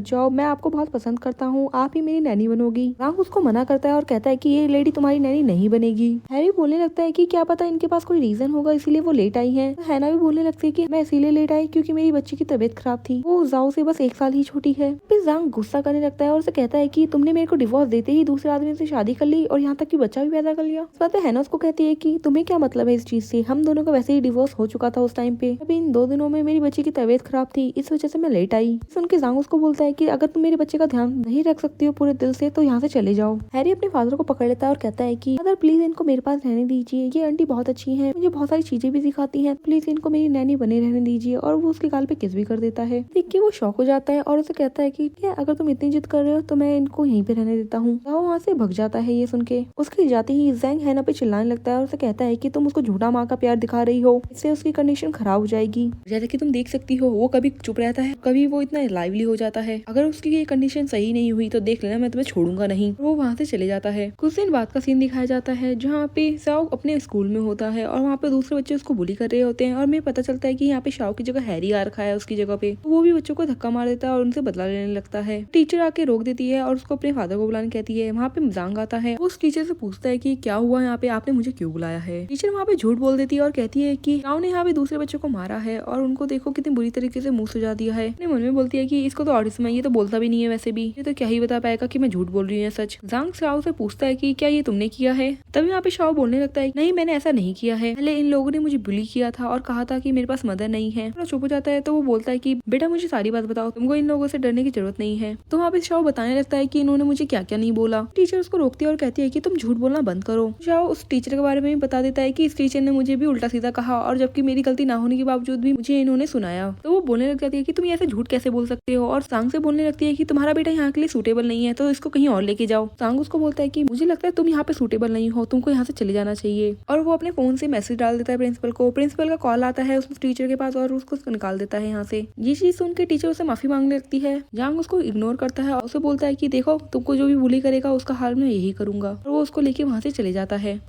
जाओ, मैं आपको बहुत पसंद करता हूँ, आप ही मेरी नैनी बनोगी। जांग उसको मना करता है और कहता है कि ये लेडी तुम्हारी नैनी नहीं बनेगी। हैरी बोलने लगता है कि क्या पता इनके पास कोई रीजन होगा इसीलिए वो लेट आई है। तो हैना भी बोलने लगती है कि मैं इसीलिए लेट आई क्योंकि मेरी बच्ची की तबीयत खराब थी, वो जाओ से बस 1 साल ही छोटी है। फिर जांग गुस्सा करने लगता है और उसे कहता है कि तुमने मेरे को डिवोर्स देते ही दूसरे आदमी से शादी कर ली और यहाँ तक कि बच्चा भी पैदा कर लिया। इस बात पे हैना उसको कहती है कि तुम्हें क्या मतलब है इस चीज से, हम दोनों का वैसे ही डिवोर्स हो चुका था उस टाइम पे, अभी इन 2 दिनों में मेरी बच्ची की तबीयत खराब थी इस वजह से मैं लेट आई। सुन के जांग उसको बोलता है कि अगर तुम मेरे बच्चे का ध्यान नहीं रख सकती हो पूरे दिल से तो यहाँ से चले जाओ। हैरी अपने फादर को पकड़ लेता है और कहता है कि फादर प्लीज इनको मेरे पास रहने दीजिए, ये आंटी बहुत अच्छी है, मुझे बहुत सारी चीजें भी सिखाती है, प्लीज इनको मेरी नैनी बने रहने दीजिए। और वो उसके गाल पे किस भी कर देता है। देख के वो शॉक हो जाता है और उसे कहता है कि अगर तुम इतनी जिद कर रहे हो तो मैं इनको यहीं पे रहने देता हूँ। वो वहाँ से भग जाता है ये सुन के। उसके जाते ही जैंग हैना पे चिल्लाने लगता है और उसे कहता है कि तुम उसको झूठा माँ का प्यार दिखा रही हो, इससे उसकी कंडीशन खराब हो जाएगी। जैसे कि तुम देख सकती हो वो कभी चुप रहता है, कभी वो इतना लाइवली हो जाता है। अगर उसकी ये कंडीशन सही नहीं हुई तो देख लेना, मैं तुम्हें छोड़ूंगा नहीं। वो वहाँ से चले जाता है। कुछ दिन बाद का सीन दिखाया जाता है जहाँ पे शाओ अपने स्कूल में होता है और वहाँ पे दूसरे बच्चे उसको बुली कर रहे होते हैं, और हमें पता चलता है कि यहाँ पे शाओ की जगह हैरी आ रखा है उसकी जगह पे। तो वो भी बच्चों को धक्का मार देता है और उनसे बदला लेने लगता है। टीचर आके रोक देती है और उसको अपने फादर को बुलाने कहती है। वहाँ पे जांग आता है, वो उस टीचर से पूछता है कि क्या हुआ यहाँ पे, आपने मुझे क्यों बुलाया है। टीचर वहाँ पे झूठ बोल देती है और कहती है कि शाओ ने यहाँ पे दूसरे बच्चों को मारा है और उनको देखो कितनी बुरी तरीके से मुंह सजा दिया है। अपने मन में बोलती है कि इसको तो ऑटिज्म है, ये तो बोलता भी नहीं है, वैसे भी ये तो क्या ही बता पाएगा कि मैं झूठ बोल रही हूँ सच। जांग शाओ से पूछता है कि क्या ये तुमने किया है। तभी यहाँ पे शाओ बोलने लगता है नहीं मैंने ऐसा नहीं किया है, पहले इन लोगों ने मुझे बुली किया था और कहा था कि मेरे पास मदर नहीं है। तो चुप हो जाता है। तो वो बोलता है कि बेटा मुझे सारी बात बताओ, तुमको इन लोगों से डरने की जरूरत नहीं है। तो वहाँ पे शाओ बताने लगता है कि इन्होंने मुझे क्या क्या नहीं बोला। टीचर उसको रोकती है और कहती है कि तुम झूठ बोलना बंद करो। शाओ उस टीचर के बारे में भी बता देता है कि इस टीचर ने मुझे भी उल्टा सीधा कहा और जबकि मेरी गलती ना होने के बावजूद भी मुझे इन्होंने सुनाया। तो वो बोलने लग जाती है कि तुम ऐसे झूठ कैसे बोल सकते हो, और सांग से बोलने लगती है कि तुम्हारा बेटा यहाँ के लिए सूटेबल नहीं है तो इसको कहीं और लेके जाओ। सांग उसको बोलता है कि मुझे लगता है तुम यहाँ पे सूटेबल नहीं हो, तुमको यहाँ से चले जाना चाहिए। और वो अपने फोन से मैसेज डाल देता है प्रिंसिपल को। प्रिंसिपल का कॉल आता है उस टीचर के पास और उसको निकाल देता है यहाँ से। ये चीज सुन के टीचर उसे माफी मांगने लगती है। जांग उसको इग्नोर करता है और उसे बोलता है कि देखो तुमको जो भी बुली करेगा उसका हाल मैं यही करूंगा, और वो उसको लेके वहाँ से चले जाता है।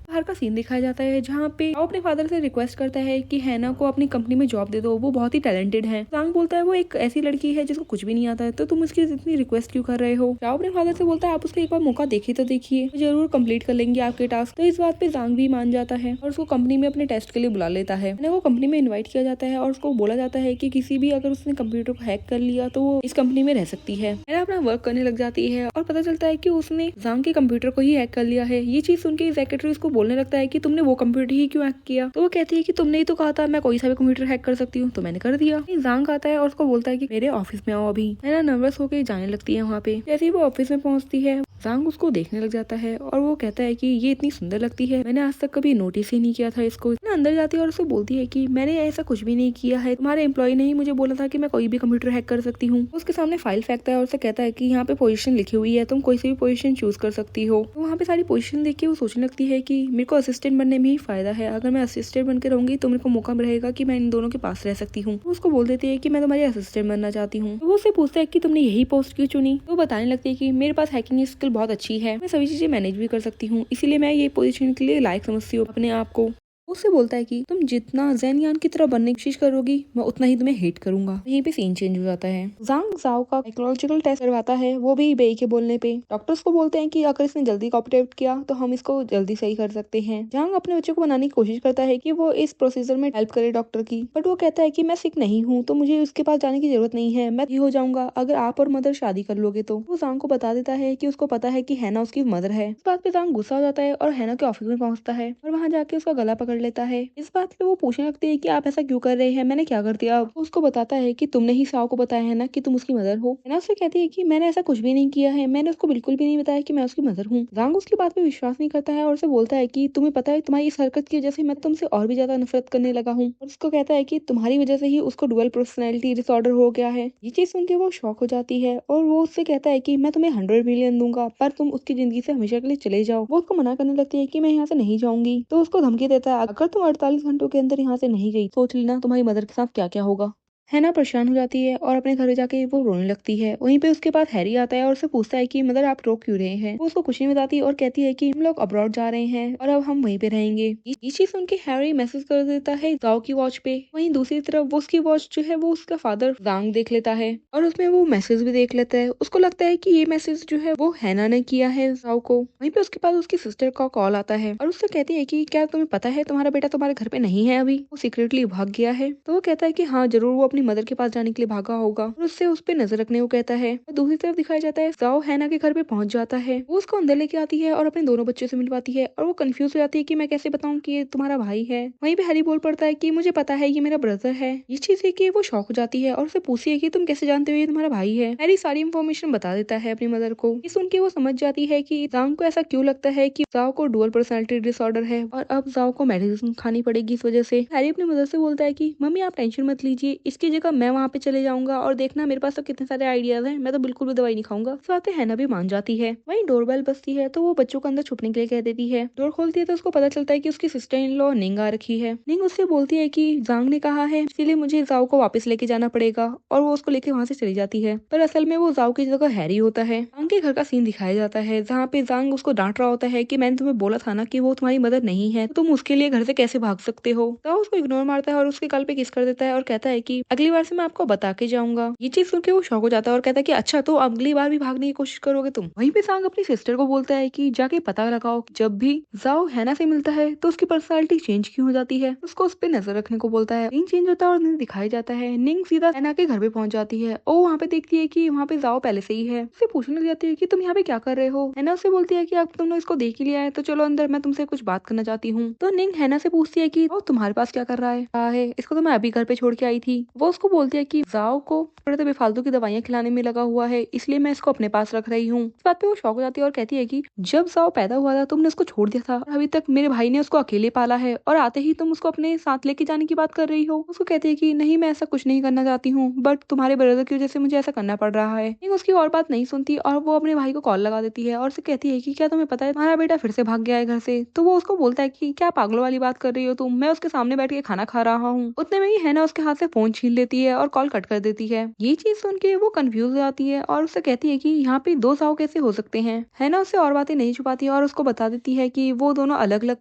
बाहर का सीन दिखाया जाता है जहाँ पे वो अपने फादर से रिक्वेस्ट करता है कि हैना को अपनी कंपनी में जॉब दे दो, वो बहुत ही टैलेंटेड है। जांग बोलता है वो एक ऐसी लड़की है जिसको कुछ भी नहीं आता है, तो तुम उसकी इतनी रिक्वेस्ट क्यों कर रहे हो। शाओ अपने फादर से बोलता है आप उसका एक बार मौका देखिए तो देखिए, जरूर कंप्लीट कर लेंगे आपके टास्क। तो इस बात पे जांग भी मान जाता है और उसको कंपनी में अपने टेस्ट के लिए बुला लेता है। हैना को कंपनी में इन्वाइट किया जाता है और उसको बोला जाता है कि किसी भी अगर उसने कंप्यूटर को हैक कर लिया तो वो इस कंपनी में रह सकती है। हैना अपना वर्क करने लग जाती है और पता चलता है कि उसने जांग के कंप्यूटर को ही हैक कर लिया है। ये चीज सुन के सेक्रेटरी उसको बोलने लगता है कि तुमने वो कंप्यूटर ही क्यों हैक किया। तो वो कहती है कि तुमने ही तो कहा था मैं कोई सा भी कंप्यूटर हैक कर सकती हूँ, तो मैंने कर दिया। जांग आता है और उसको बोलता है कि मेरे ऑफिस में आओ अभी। है ना नर्वस होकर जाने लगती है वहाँ पे। जैसे ही वो ऑफिस में पहुंचती है जांग उसको देखने लग जाता है और वो कहता है कि ये इतनी सुंदर लगती है, मैंने आज तक कभी नोटिस ही नहीं किया था इसको। अंदर जाती है और उसको बोलती है कि मैंने ऐसा कुछ भी नहीं किया है, तुम्हारे एम्प्लॉय ने ही मुझे बोला था कि मैं कोई भी कंप्यूटर हैक कर सकती हूँ। उसके सामने फाइल फेंकता है और उसे कहता है कि यहाँ पे पोजीशन लिखी हुई है, तुम कोई सी भी पोजीशन चूज कर सकती हो। तो वहाँ पे सारी पोजीशन देख के वो सोचने लगती है कि मेरे को असिस्टेंट बनने में ही फायदा है, अगर मैं असिस्टेंट बनकर रहूंगी तो मेरे को मौका रहेगा कि मैं इन दोनों के पास रह सकती हूँ। उसको बोल देती है कि मैं तुम्हारी असिस्टेंट बनना चाहती हूँ। तो वो उससे पूछता है कि तुमने यही पोस्ट क्यों चुनी। तो बताने लगती है कि मेरे पास हैकिंग स्किल बहुत अच्छी है, मैं सभी चीजें मैनेज भी कर सकती हूँ, इसीलिए मैं ये पोजीशन के लिए लायक समझती हूँ अपने आप को। उससे बोलता है कि तुम जितना ज़ेनियान की तरह बनने की कोशिश करोगी मैं उतना ही तुम्हें हेट करूंगा। यहीं पे सीन चेंज हो जाता है। जांग जाओ का साइकोलॉजिकल टेस्ट करवाता है, वो भी बेई के बोलने पे। डॉक्टर्स को बोलते हैं कि अगर इसने जल्दी कॉपरेट किया तो हम इसको जल्दी सही कर सकते हैं। जांग अपने बच्चे को बनाने की कोशिश करता है कि वो इस प्रोसीजर में हेल्प करे डॉक्टर की, बट वो कहता है कि मैं सिक नहीं हूँ तो मुझे उसके पास जाने की जरूरत नहीं है, मैं हो जाऊंगा अगर आप और मदर शादी कर लोगे तो। वो जांग को बता देता है कि उसको पता है कि हैना उसकी मदर है। इस बात पे जांग गुस्सा हो जाता है और हैना के ऑफिस में पहुंचता है और वहाँ जाके उसका गला पकड़ लेता है। इस बात पे वो पूछने लगती है कि आप ऐसा क्यों कर रहे हैं, मैंने क्या कर दिया। वो उसको बताता है कि तुमने ही साव को बताया है ना कि तुम उसकी मदर हो। हैना उससे कहती है कि मैंने ऐसा कुछ भी नहीं किया है, मैंने उसको बिल्कुल भी नहीं बताया कि मैं उसकी मदर हूँ। जांग उसकी बात पे विश्वास नहीं करता है और उसे बोलता है कि तुम्हें पता है तुम्हारी इस हरकत की वजह से मैं तुमसे और भी ज्यादा नफरत करने लगा हूँ। और उसको कहता है कि तुम्हारी वजह से ही उसको डुअल पर्सनैलिटी डिसऑर्डर हो गया है। ये चीज सुन के वो शॉक हो जाती है और वो उससे कहता है कि मैं तुम्हें 100 मिलियन दूंगा पर तुम उसकी जिंदगी से हमेशा के लिए चले जाओ। वो उसको मना करने लगती है कि मैं यहाँ से नहीं जाऊंगी। तो उसको धमकी देता है अगर तुम 48 घंटों के अंदर यहाँ से नहीं गई सोच लेना तुम्हारी मदर के साथ क्या क्या होगा। हैना परेशान हो जाती है और अपने घर जाके वो रोने लगती है। वहीं पे उसके पास हैरी आता है और उससे पूछता है कि मदर आप रो क्यों रहे हैं। वो उसको खुशी में बताती है और कहती है कि हम लोग अब्रॉड जा रहे हैं और अब हम वहीं पे रहेंगे। ये चीज सुन के हैरी मैसेज कर देता है जाओ की वॉच पे। वहीं दूसरी तरफ वो उसकी वॉच जो है वो उसका फादर जांग देख लेता है और उसमें वो मैसेज भी देख लेता है। उसको लगता है कि ये मैसेज जो है वो हैना ने किया है जाओ को। वहीं पे उसके पास उसकी सिस्टर का कॉल आता है और उससे कहती है कि क्या तुम्हें पता है तुम्हारा बेटा तुम्हारे घर पे नहीं है, अभी वो सीक्रेटली भाग गया है। तो वो कहता है कि हाँ जरूर वो अपनी मदर के पास जाने के लिए भागा होगा और उससे उस पे नजर रखने को कहता है। और दूसरी तरफ दिखाया जाता है जाओ हैना के घर पे पहुंच जाता है। वो उसको अंदर लेके आती है और अपने दोनों बच्चों से मिलवाती है और वो कंफ्यूज हो जाती है कि मैं कैसे बताऊं कि ये तुम्हारा भाई है। वहीं पे हैरी बोल पड़ता है कि मुझे पता है ये मेरा ब्रदर है। ये चीज है कि वो शॉक हो जाती है और उसे पूछती है कि तुम कैसे जानते हो ये तुम्हारा भाई है। हैरी सारी इन्फॉर्मेशन बता देता है अपनी मदर को। ये सुन के वो समझ जाती है कि जांग को ऐसा क्यों लगता है कि जाओ को डुअल पर्सनालिटी डिसऑर्डर है और अब जाओ को मेडिसिन खानी पड़ेगी इस वजह से। हैरी अपनी मदर से बोलता है कि मम्मी आप टेंशन मत लीजिए, इसकी जगह मैं वहाँ पे चले जाऊंगा और देखना मेरे पास तो कितने सारे आइडियाज हैं, मैं तो बिल्कुल भी दवाई नहीं खाऊंगा। इस बात पे हैना भी मान जाती है। वहीं डोरबेल बजती है तो वो बच्चों को अंदर छुपने के लिए कह देती है। डोर खोलती है तो उसको पता चलता है कि उसकी सिस्टर इन लॉ निंग आ रखी है। निंग उससे बोलती है कि जांग ने कहा है इसीलिए मुझे जाओ को वापस लेके जाना पड़ेगा और वो उसको लेके वहाँ से चली जाती है। पर असल में वो जाओ की जगह हैरी होता है। जांग के घर का सीन दिखाया जाता है जहाँ पे जांग उसको डांट रहा होता है कि मैंने तुम्हें बोला था ना कि वो तुम्हारी मदद नहीं है, तो तुम उसके लिए घर से कैसे भाग सकते हो। जाओ उसको इग्नोर मारता है और उसके गाल पे किस कर देता है और कहता है कि अगली बार से मैं आपको बता के जाऊंगा। ये चीज सुन के वो शौक हो जाता है और कहता है कि अच्छा तो अगली बार भी भागने की कोशिश करोगे तुम। वहीं पे सांग अपनी सिस्टर को बोलता है कि जाके पता लगाओ जब भी जाओ हैना से मिलता है तो उसकी पर्सनालिटी चेंज क्यों हो जाती है। उसको उस पे नजर रखने को बोलता है। सीन चेंज होता है और उन्हें दिखाया जाता है निंग सीधा हैना के घर पे पहुंच जाती है और वहाँ पे देखती है कि वहाँ पे जाओ पहले से ही है। उससे पूछने लग जाती है कि तुम यहाँ पे क्या कर रहे हो। हैना उससे बोलती है कि अब तुमने इसको देख ही लिया है तो चलो अंदर, मैं तुमसे कुछ बात करना चाहती हूँ। तो निंग हैना से पूछती है कि तुम्हारे पास क्या कर रहा है, इसको तो मैं अभी घर पे छोड़ के आई थी। वो उसको बोलती है कि जाओ को थोड़े तो बेफालतू की दवाइयां खिलाने में लगा हुआ है इसलिए मैं इसको अपने पास रख रही हूँ। इस बात पे वो शौक हो जाती है और कहती है कि जब जाओ पैदा हुआ था तुमने उसको छोड़ दिया था और अभी तक मेरे भाई ने उसको अकेले पाला है और आते ही तुम उसको अपने साथ लेके जाने की बात कर रही हो। उसको कहती है कि नहीं मैं ऐसा कुछ नहीं करना चाहती हूँ बट तुम्हारे ब्रदर की वजह से मुझे ऐसा करना पड़ रहा है। लेकिन उसकी और बात नहीं सुनती और वो अपने भाई को कॉल लगा देती है और उसे कहती है कि क्या तुम्हें पता है तुम्हारा बेटा फिर से भाग गया है घर से। तो वो उसको बोलता है कि क्या पागलों वाली बात कर रही हो तुम, मैं उसके सामने बैठ के खाना खा रहा हूँ। उतने में ही हैना उसके हाथ से फोन छीन लेती है और कॉल कट कर देती है। ये चीज सुन के वो कंफ्यूज हो जाती है और उससे कहती है कि यहाँ पे दो जाओ कैसे हो सकते हैं। हैना उससे और बातें नहीं छुपाती और उसको बता देती है कि वो दोनों अलग अलग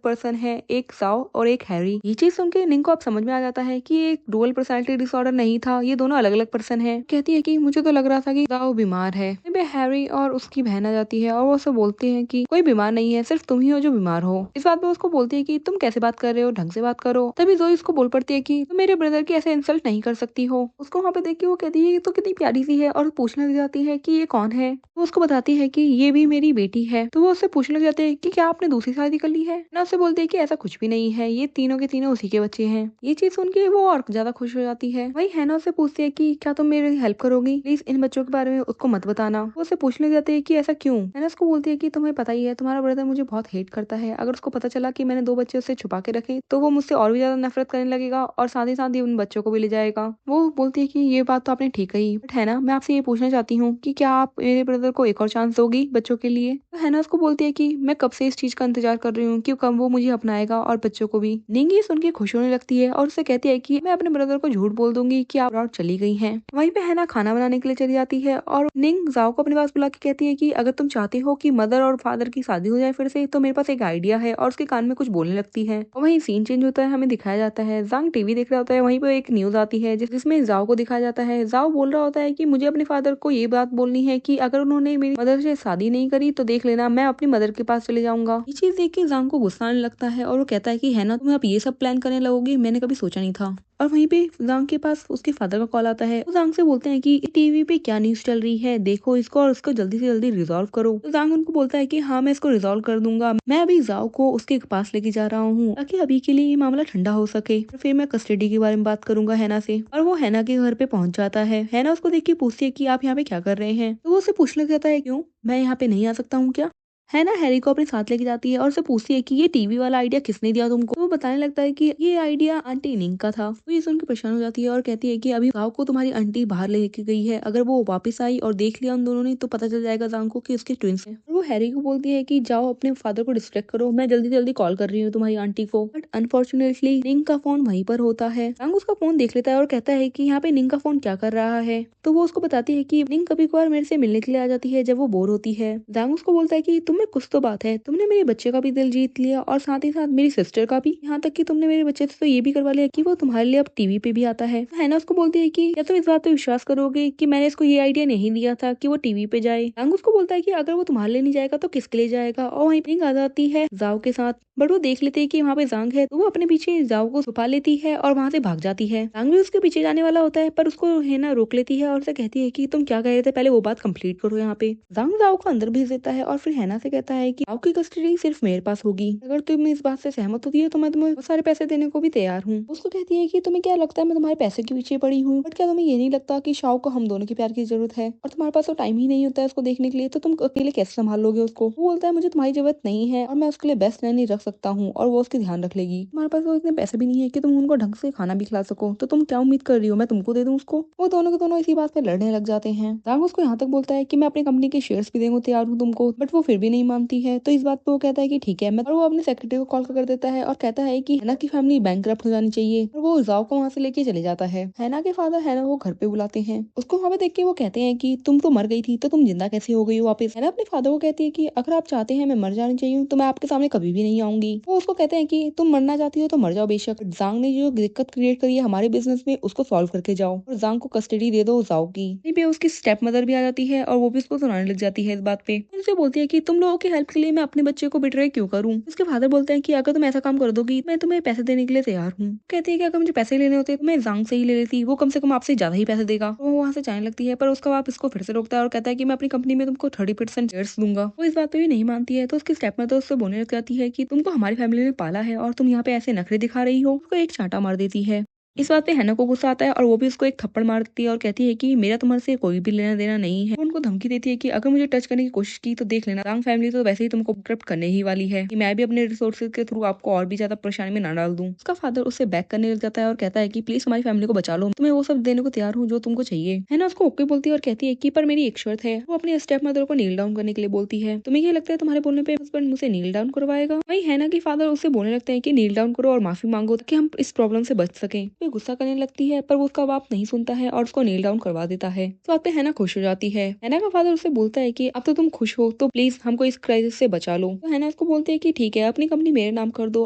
पर्सन है, एक जाओ और एक हैरी। ये चीज सुन के निंग को अब समझ में आ जाता है कि एक डुअल पर्सनालिटी डिसऑर्डर नहीं था, ये दोनों अलग अलग पर्सन है। कहती है कि मुझे तो लग रहा था कि जाओ बीमार है। हैरी और उसकी बहन आ जाती है और वो उससे बोलते हैं कि कोई बीमार नहीं है, सिर्फ तुम ही हो जो बीमार हो। इस बात पे उसको बोलती है कि तुम कैसे बात कर रहे हो, ढंग से बात करो। तभी जोई उसको बोल पड़ती है कि तुम मेरे ब्रदर की ऐसे इंसल्ट नहीं कर सकती हो। उसको वहाँ पे देख के वो कहती है ये तो कितनी प्यारी सी है और पूछने लग जाती है कि ये कौन है। वो उसको बताती है कि ये भी मेरी बेटी है। तो वो उससे पूछने लग जाते हैं कि क्या आपने दूसरी शादी कर ली है ना। उससे बोलती है कि ऐसा कुछ भी नहीं है, ये तीनों के तीनों उसी के बच्चे हैं। ये चीज सुन के वो और ज्यादा खुश हो जाती है। वही हैना उससे पूछती है कि क्या तुम मेरी हेल्प करोगी, प्लीज इन बच्चों के बारे में उसको मत बताना। वो उससे पूछने लग जाते हैं कि ऐसा क्यों। हैना उसको बोलती है कि तुम्हें पता ही है तुम्हारा ब्रदर मुझे बहुत हेट करता है, अगर उसको पता चला कि मैंने 2 बच्चे उससे छुपा के रखे तो वो मुझसे और भी ज्यादा नफरत करने लगेगा और साथ ही साथ ही उन बच्चों को भी ले जाएगा। वो बोलती है कि ये बात तो आपने ठीक कही, बट है ना मैं आपसे ये पूछना चाहती हूँ कि क्या आप मेरे ब्रदर को एक और चांस दोगी बच्चों के लिए। तो है ना उसको बोलती है कि मैं कब से इस चीज का इंतजार कर रही हूँ कि कब वो मुझे अपनाएगा और बच्चों को भी। निंग ये सुन के खुश होने लगती है और उससे कहती है कि मैं अपने ब्रदर को झूठ बोल दूंगी कि आप और चली गई हैं। वहीं पे है ना खाना बनाने के लिए चली जाती है और निंग जाओ को अपने पास बुला के कहती है कि अगर तुम चाहते हो कि मदर और फादर की शादी हो जाए फिर से तो मेरे पास एक आइडिया है, और उसके कान में कुछ बोलने लगती है। और वहीं सीन चेंज होता है, हमें दिखाया जाता है जांग टीवी देख रहा होता है। वहीं पे एक न्यूज आती है जिसमें जाओ को दिखाया जाता है। जाओ बोल रहा होता है कि मुझे अपने फादर को ये बात बोलनी है कि अगर उन्होंने मेरी मदर से शादी नहीं करी तो देख लेना मैं अपनी मदर के पास चले जाऊंगा। ये चीज देख के जांग को गुस्सा आने लगता है और वो कहता है कि है ना तुम्हें अब ये सब प्लान करने लगोगी, मैंने कभी सोचा नहीं था। और वहीं पे जांग के पास उसके फादर का कॉल आता है। वो जांग से बोलते हैं कि टीवी पे क्या न्यूज चल रही है, देखो इसको और इसको जल्दी से जल्दी रिजॉल्व करो। तो जांग उनको बोलता है कि हाँ मैं इसको रिजॉल्व कर दूंगा, मैं अभी जाओ को उसके पास लेके जा रहा हूँ ताकि अभी के लिए ये मामला ठंडा हो सके, फिर मैं कस्टडी के बारे में बात करूंगा हैना से। और वो हैना के घर पे पहुंच जाता है। हैना उसको देख के पूछती है कि आप यहाँ पे क्या कर रहे हैं। तो वो उसे पूछने लग जाता है क्यों मैं यहाँ पे नहीं आ सकता हूँ क्या। है ना हैरी को अपने साथ लेके जाती है और उसे पूछती है कि ये टीवी वाला आइडिया किसने दिया तुमको। तो वो बताने लगता है कि ये आइडिया आंटी निंग का था। वो ये सुन के परेशान हो जाती है और कहती है कि अभी जाओ को तुम्हारी आंटी बाहर लेके गई है, अगर वो वापस आई और देख लिया उन दोनों ने तो पता चल जाएगा जांग को कि उसके ट्विंस हैं। और वो हैरी को बोलती है कि जाओ अपने फादर को डिस्ट्रैक्ट करो, मैं जल्दी जल्दी कॉल कर रही हूँ तुम्हारी आंटी को। बट अनफॉर्चुनेटली निंग का फोन वहीं पर होता है। जांग उसका फोन देख लेता है और कहता है कि यहाँ पे निंग का फोन क्या कर रहा है। तो वो उसको बताती है कि निंग कभी कभार मेरे से मिलने के लिए आ जाती है जब वो बोर होती है। जांग उसको बोलता है कि तुम्हें कुछ तो बात है, तुमने मेरे बच्चे का भी दिल जीत लिया और साथ ही साथ मेरी सिस्टर का भी, यहाँ तक कि तुमने मेरे बच्चे से तो ये भी करवा लिया कि वो तुम्हारे लिए अब टीवी पे भी आता है। है ना उसको बोलती है कि क्या तुम इस बात पे विश्वास करोगे कि मैंने इसको ये आइडिया नहीं दिया था कि वो टीवी पे जाए। रंग उसको बोलता है कि अगर वो तुम्हारे लिए नहीं जाएगा तो किसके लिए जाएगा। और वहीं पे आ जाती है जाओ के साथ। बट वो देख लेते हैं कि वहाँ पे जांग है तो वो अपने पीछे जाओ को छुपा लेती है और वहाँ से भाग जाती है। जांग भी उसके पीछे जाने वाला होता है पर उसको है ना रोक लेती है और उसे कहती है कि तुम क्या कह रहे थे, पहले वो बात कंप्लीट करो। यहाँ पे जांग जाओ को अंदर भेज देता है और फिर हैना से कहता है कि जाओ की कस्टडी सिर्फ मेरे पास होगी, अगर तुम इस बात से सहमत होती हो तो मैं तुम्हें बहुत सारे पैसे देने को भी तैयार हूँ। उसको कहती है कि तुम्हें क्या लगता है मैं तुम्हारे पैसे के पीछे पड़ी हूँ, बट क्या तुम्हें ये नहीं लगता कि शाओ को हम दोनों के प्यार की जरूरत है और तुम्हारे पास तो टाइम ही नहीं होता है उसको देखने के लिए, तो तुम अकेले कैसे संभाल लोगे उसको। वो बोलता है मुझे तुम्हारी जरूरत नहीं है और मैं उसके लिए बेस्ट नैनी रख सकता हूँ और वो उसके ध्यान रख लेगी। तुम्हारे पास तो इतने पैसे भी नहीं है कि तुम उनको ढंग से खाना भी खिला सको, तो तुम क्या उम्मीद कर रही हो मैं तुमको दे दूं उसको। वो दोनों के दोनों इसी बात पे लड़ने लग जाते हैं। जांग उसको यहाँ तक बोलता है कि मैं अपनी कंपनी के शेयर्स भी देने को तैयार हूँ तुमको, बट वो फिर भी नहीं मानती है। तो इस बात पे वो कहता है कि ठीक है मैं, और वो अपने सेक्रेटरी को कॉल कर देता है और कहता है कि हैना की फैमिली बैंकक्रप्ट हो जानी चाहिए और वो जाओ को वहाँ से लेके चले जाता है। हैना के फादर हैना को घर पे बुलाते हैं। उसको वहाँ पे देख के वो कहते हैं कि तुम तो मर गई थी तो तुम जिंदा कैसे हो गई हो वापस। हैना अपने फादर को कहती है कि अगर आप चाहते हैं मैं मर जानी चाहिए तो मैं आपके सामने कभी भी नहीं आऊंगी। वो उसको कहते हैं कि तुम मरना चाहती हो तो मर जाओ बेशक, जांग ने जो दिक्कत क्रिएट करी है हमारे बिजनेस में उसको सॉल्व करके जाओ और जांग को कस्टडी दे दो जाओ की। वहीं पे उसकी स्टेप मदर भी आ जाती है और वो भी उसको सुनाने लग जाती है इस बात पे। उनसे बोलती है कि तुम लोगों की हेल्प के लिए मैं अपने बच्चे को बिट्रे क्यों करूं। उसके फादर बोलते हैं कि अगर तुम ऐसा काम कर दोगी मैं तुम्हें पैसे देने के लिए तैयार हूँ। कहती है कि अगर मुझे पैसे लेने होते तो मैं जांग से ही ले लेती, वो कम से कम आपसे ज्यादा ही पैसे देगा। वो वहाँ से जाने लगती है पर उसका बाप इसको फिर से रोकता है और कहता है कि मैं अपनी कंपनी में तुमको 30% शेयर्स दूंगा। वो इस बात पे भी नहीं मानती है तो उसकी स्टेप मदर उससे बोलने लग जाती है कि तुमको हमारी फैमिली ने पाला है और तुम यहाँ पे ऐसे नखरे दिखा रही हो। उसको एक चांटा मार देती है। इस बात पे हैना को गुस्सा आता है और वो भी उसको एक थप्पड़ मार देती है और कहती है कि मेरा तुम्हारे से कोई भी लेना देना नहीं है। उनको धमकी देती है कि अगर मुझे टच करने की कोशिश की तो देख लेना, जांग फैमिली तो वैसे ही तुमको करप्ट करने ही वाली है कि मैं भी अपने रिसोर्सेज के थ्रू आपको और भी ज्यादा परेशानी में ना डाल दूं। उसका फादर उससे बैक करने लग जाता है और कहता है कि प्लीज हमारी फैमिली को बचा लो, तुम्हें वो सब देने को तैयार हूँ जो तुमको चाहिए। है ना उसको ओके बोलती है और कहती है कि पर मेरी एक शर्त है। वो अपनी स्टेप मदर को नील डाउन करने के लिए बोलती है। तुम्हें क्या लगता है तुम्हारे बोलने पे हस्बैंड मुझसे नील डाउन करवाएगा। वही हैना के फादर उससे बोलने लगते हैं कि नील डाउन करो और माफी मांगो ताकि हम इस प्रॉब्लम से बच सके। वो गुस्सा करने लगती है पर वो उसका बाप नहीं सुनता है और उसको नील डाउन करवा देता है। इस बात पे हैना खुश हो जाती है। हैना का फादर उससे बोलता है कि अब तो तुम खुश हो तो प्लीज हमको इस क्राइसिस से बचा लो। तो हैना उसको बोलते है कि ठीक है अपनी कंपनी मेरे नाम कर दो,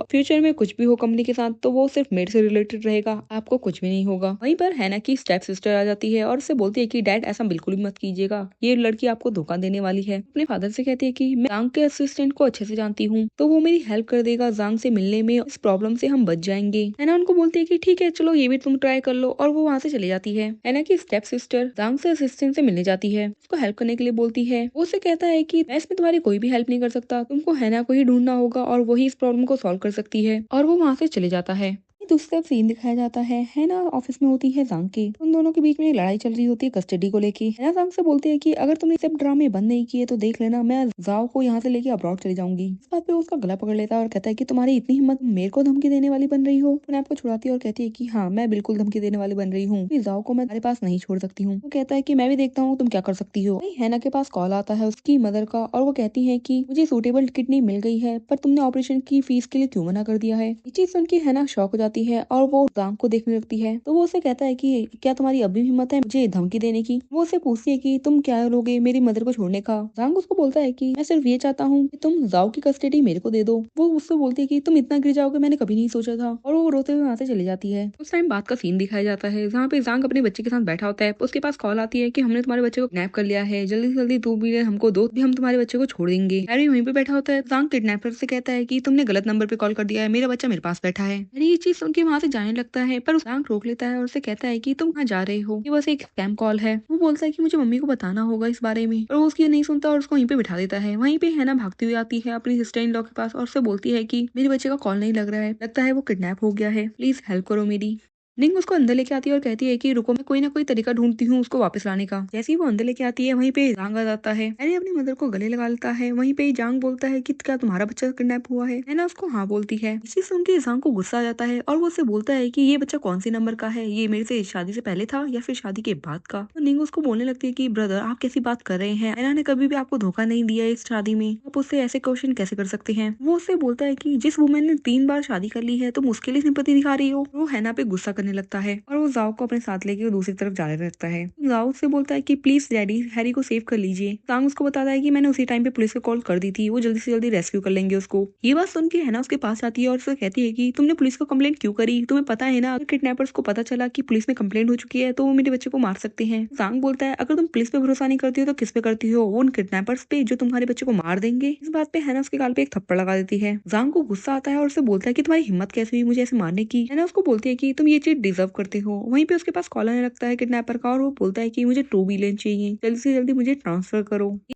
फ्यूचर में कुछ भी हो कंपनी के साथ तो वो सिर्फ मेरे से रिलेटेड रहेगा, आपको कुछ भी नहीं होगा। वहीं पर हैना की स्टेप सिस्टर आ जाती है और उससे बोलती है कि डैड ऐसा बिल्कुल भी मत कीजिएगा, ये लड़की आपको धोखा देने वाली है। अपने फादर से कहती है कि मैं जांग के असिस्टेंट को अच्छे से जानती हूँ तो वो मेरी हेल्प कर देगा जांग से मिलने में, इस प्रॉब्लम से हम बच जाएंगे। हैना उनको बोलती है कि ठीक है चलो चलो ये भी तुम ट्राई कर लो, और वो वहाँ से चली जाती है। हैना की स्टेप सिस्टर जांग से असिस्टेंट से मिलने जाती है, उसको हेल्प करने के लिए बोलती है। वो उसे कहता है कि मैं इसमें तुम्हारी कोई भी हेल्प नहीं कर सकता, तुमको हैना को ही ढूंढना होगा और वही इस प्रॉब्लम को सॉल्व कर सकती है, और वो वहाँ से चले जाता है। दूसरा सीन दिखाया जाता है ना ऑफिस में होती है जांग की, उन दोनों के बीच में लड़ाई चल रही होती है कस्टडी को लेके। है ना जांग से बोलती है कि अगर तुमने सब ड्रामे बंद नहीं किए तो देख लेना, मैं जाओ को यहाँ से लेके अब्रॉड चली जाऊंगी। इस बात पे उसका गला पकड़ लेता है और कहता है कि तुम्हारी इतनी हिम्मत, मेरे को धमकी देने वाली बन रही हो। अपने आपको छुड़ाती है और कहती है कि हाँ, मैं बिल्कुल धमकी देने वाली बन रही हूँ, जाओ को मैं तुम्हारे पास नहीं छोड़ सकती हूँ। वो कहता है कि मैं भी देखता हूँ तुम क्या कर सकती हो। हैना के पास कॉल आता है उसकी मदर का, और वो कहती है कि मुझे सूटेबल किडनी मिल गई है, पर तुमने ऑपरेशन की फीस के लिए क्यों मना कर दिया है। ये चीज सुन के हैना शॉक हो जाती है और वो जांग को देखने लगती है। तो वो उसे कहता है कि क्या तुम्हारी अभी भी हिम्मत है मुझे धमकी देने की। वो उसे पूछती है कि तुम क्या लोगे मेरी मदर को छोड़ने का। जांग उसको बोलता है कि मैं सिर्फ ये चाहता हूँ कि तुम जाओ की कस्टडी मेरे को दे दो। वो उससे बोलती है कि तुम इतना गिर जाओगे मैंने कभी नहीं सोचा था, और वो रोते हुए वहाँ से चली जाती है। उस टाइम बात का सीन दिखाया जाता है जहाँ पे जांग अपने बच्चे के साथ बैठा होता है। उसके पास कॉल आती है कि हमने तुम्हारे बच्चे को किडनैप कर लिया है, जल्दी से जल्दी तू भी हमको दो, भी हम तुम्हारे बच्चे को छोड़ देंगे। हैरी वहीं पे बैठा होता है। जांग किडनैपर से कहता है कि तुमने गलत नंबर पे कॉल कर दिया है, मेरा बच्चा मेरे पास बैठा है। हैरी ये चीज सुन के वहाँ से जाने लगता है, पर जांग रोक लेता है और उसे कहता है कि तुम कहाँ जा रहे हो, ये बस एक स्कैम कॉल है। वो बोलता है कि मुझे मम्मी को बताना होगा इस बारे में, और वो उसकी नहीं सुनता और उसको वहीं पे बिठा देता है। वहीं पे हैना भागती हुई आती है अपनी सिस्टर इन लॉ के पास और उससे बोलती है कि मेरे बच्चे का कॉल नहीं लग रहा है, लगता है वो किडनैप हो गया है, प्लीज हेल्प करो मेरी। निंग उसको अंदर लेके आती है और कहती है कि रुको, मैं कोई ना कोई तरीका ढूंढती हूँ उसको वापस लाने का। जैसे ही वो अंदर लेके आती है वहीं पे जांग आ जाता है। हैरी अपनी मदर को गले लगा लेता है। वहीं पे जांग बोलता है कि क्या तुम्हारा बच्चा किडनैप हुआ है ना, उसको हाँ बोलती है। इसी सुन के जांग को गुस्सा आ जाता है और वो उससे बोलता है कि ये बच्चा कौन सी नंबर का है, ये मेरे से शादी से पहले था या फिर शादी के बाद का। तो निंग उसको बोलने लगती है कि ब्रदर आप कैसी बात कर रहे हैं, हैना ने कभी भी आपको धोखा नहीं दिया इस शादी में, आप उससे ऐसे क्वेश्चन कैसे कर सकते हैं। वो उससे बोलता है कि जिस वुमेन ने 3 बार शादी कर ली है तुम उसके लिए सिंपैथी दिखा रही हो। वो हैना पे गुस्सा करने लगता है और वो जाओ को अपने साथ लेके वो दूसरी तरफ जाने लगता है। जाओ से बोलता है कि प्लीज डैडी हैरी को सेव कर लीजिए। जांग उसको बताता है कि मैंने उसी टाइम पे पुलिस को कॉल कर दी थी, वो जल्दी से जल्दी रेस्क्यू कर लेंगे उसको। ये बात सुन के हैना उसके पास आती है और उससे कहती है कि तुमने पुलिस को कंप्लेंट क्यों करी, तुम्हें पता है ना अगर किडनैपर्स को पता चला कि पुलिस में कंप्लेंट हो चुकी है तो वो मेरे बच्चे को मार सकते हैं। जांग बोलता है अगर तुम पुलिस पे भरोसा नहीं करती हो तो किस पे करती हो, वो उन किडनैपर्स पे जो तुम्हारे बच्चे को मार देंगे। इस बात पे हैना उसके गाल पे एक थप्पड़ लगा देती है। जांग को गुस्सा आता है और उससे बोलता है कि तुम्हारी हिम्मत कैसे हुई मुझे ऐसे मारने की। हैना उसको बोलती है कि तुम ये चीज डिजर्व करते हो। वहीं पे उसके पास कॉल आने लगता है किडनैपर का और वो बोलता है कि मुझे 2 बिलियन चाहिए, जल्दी से जल्दी मुझे ट्रांसफर करो।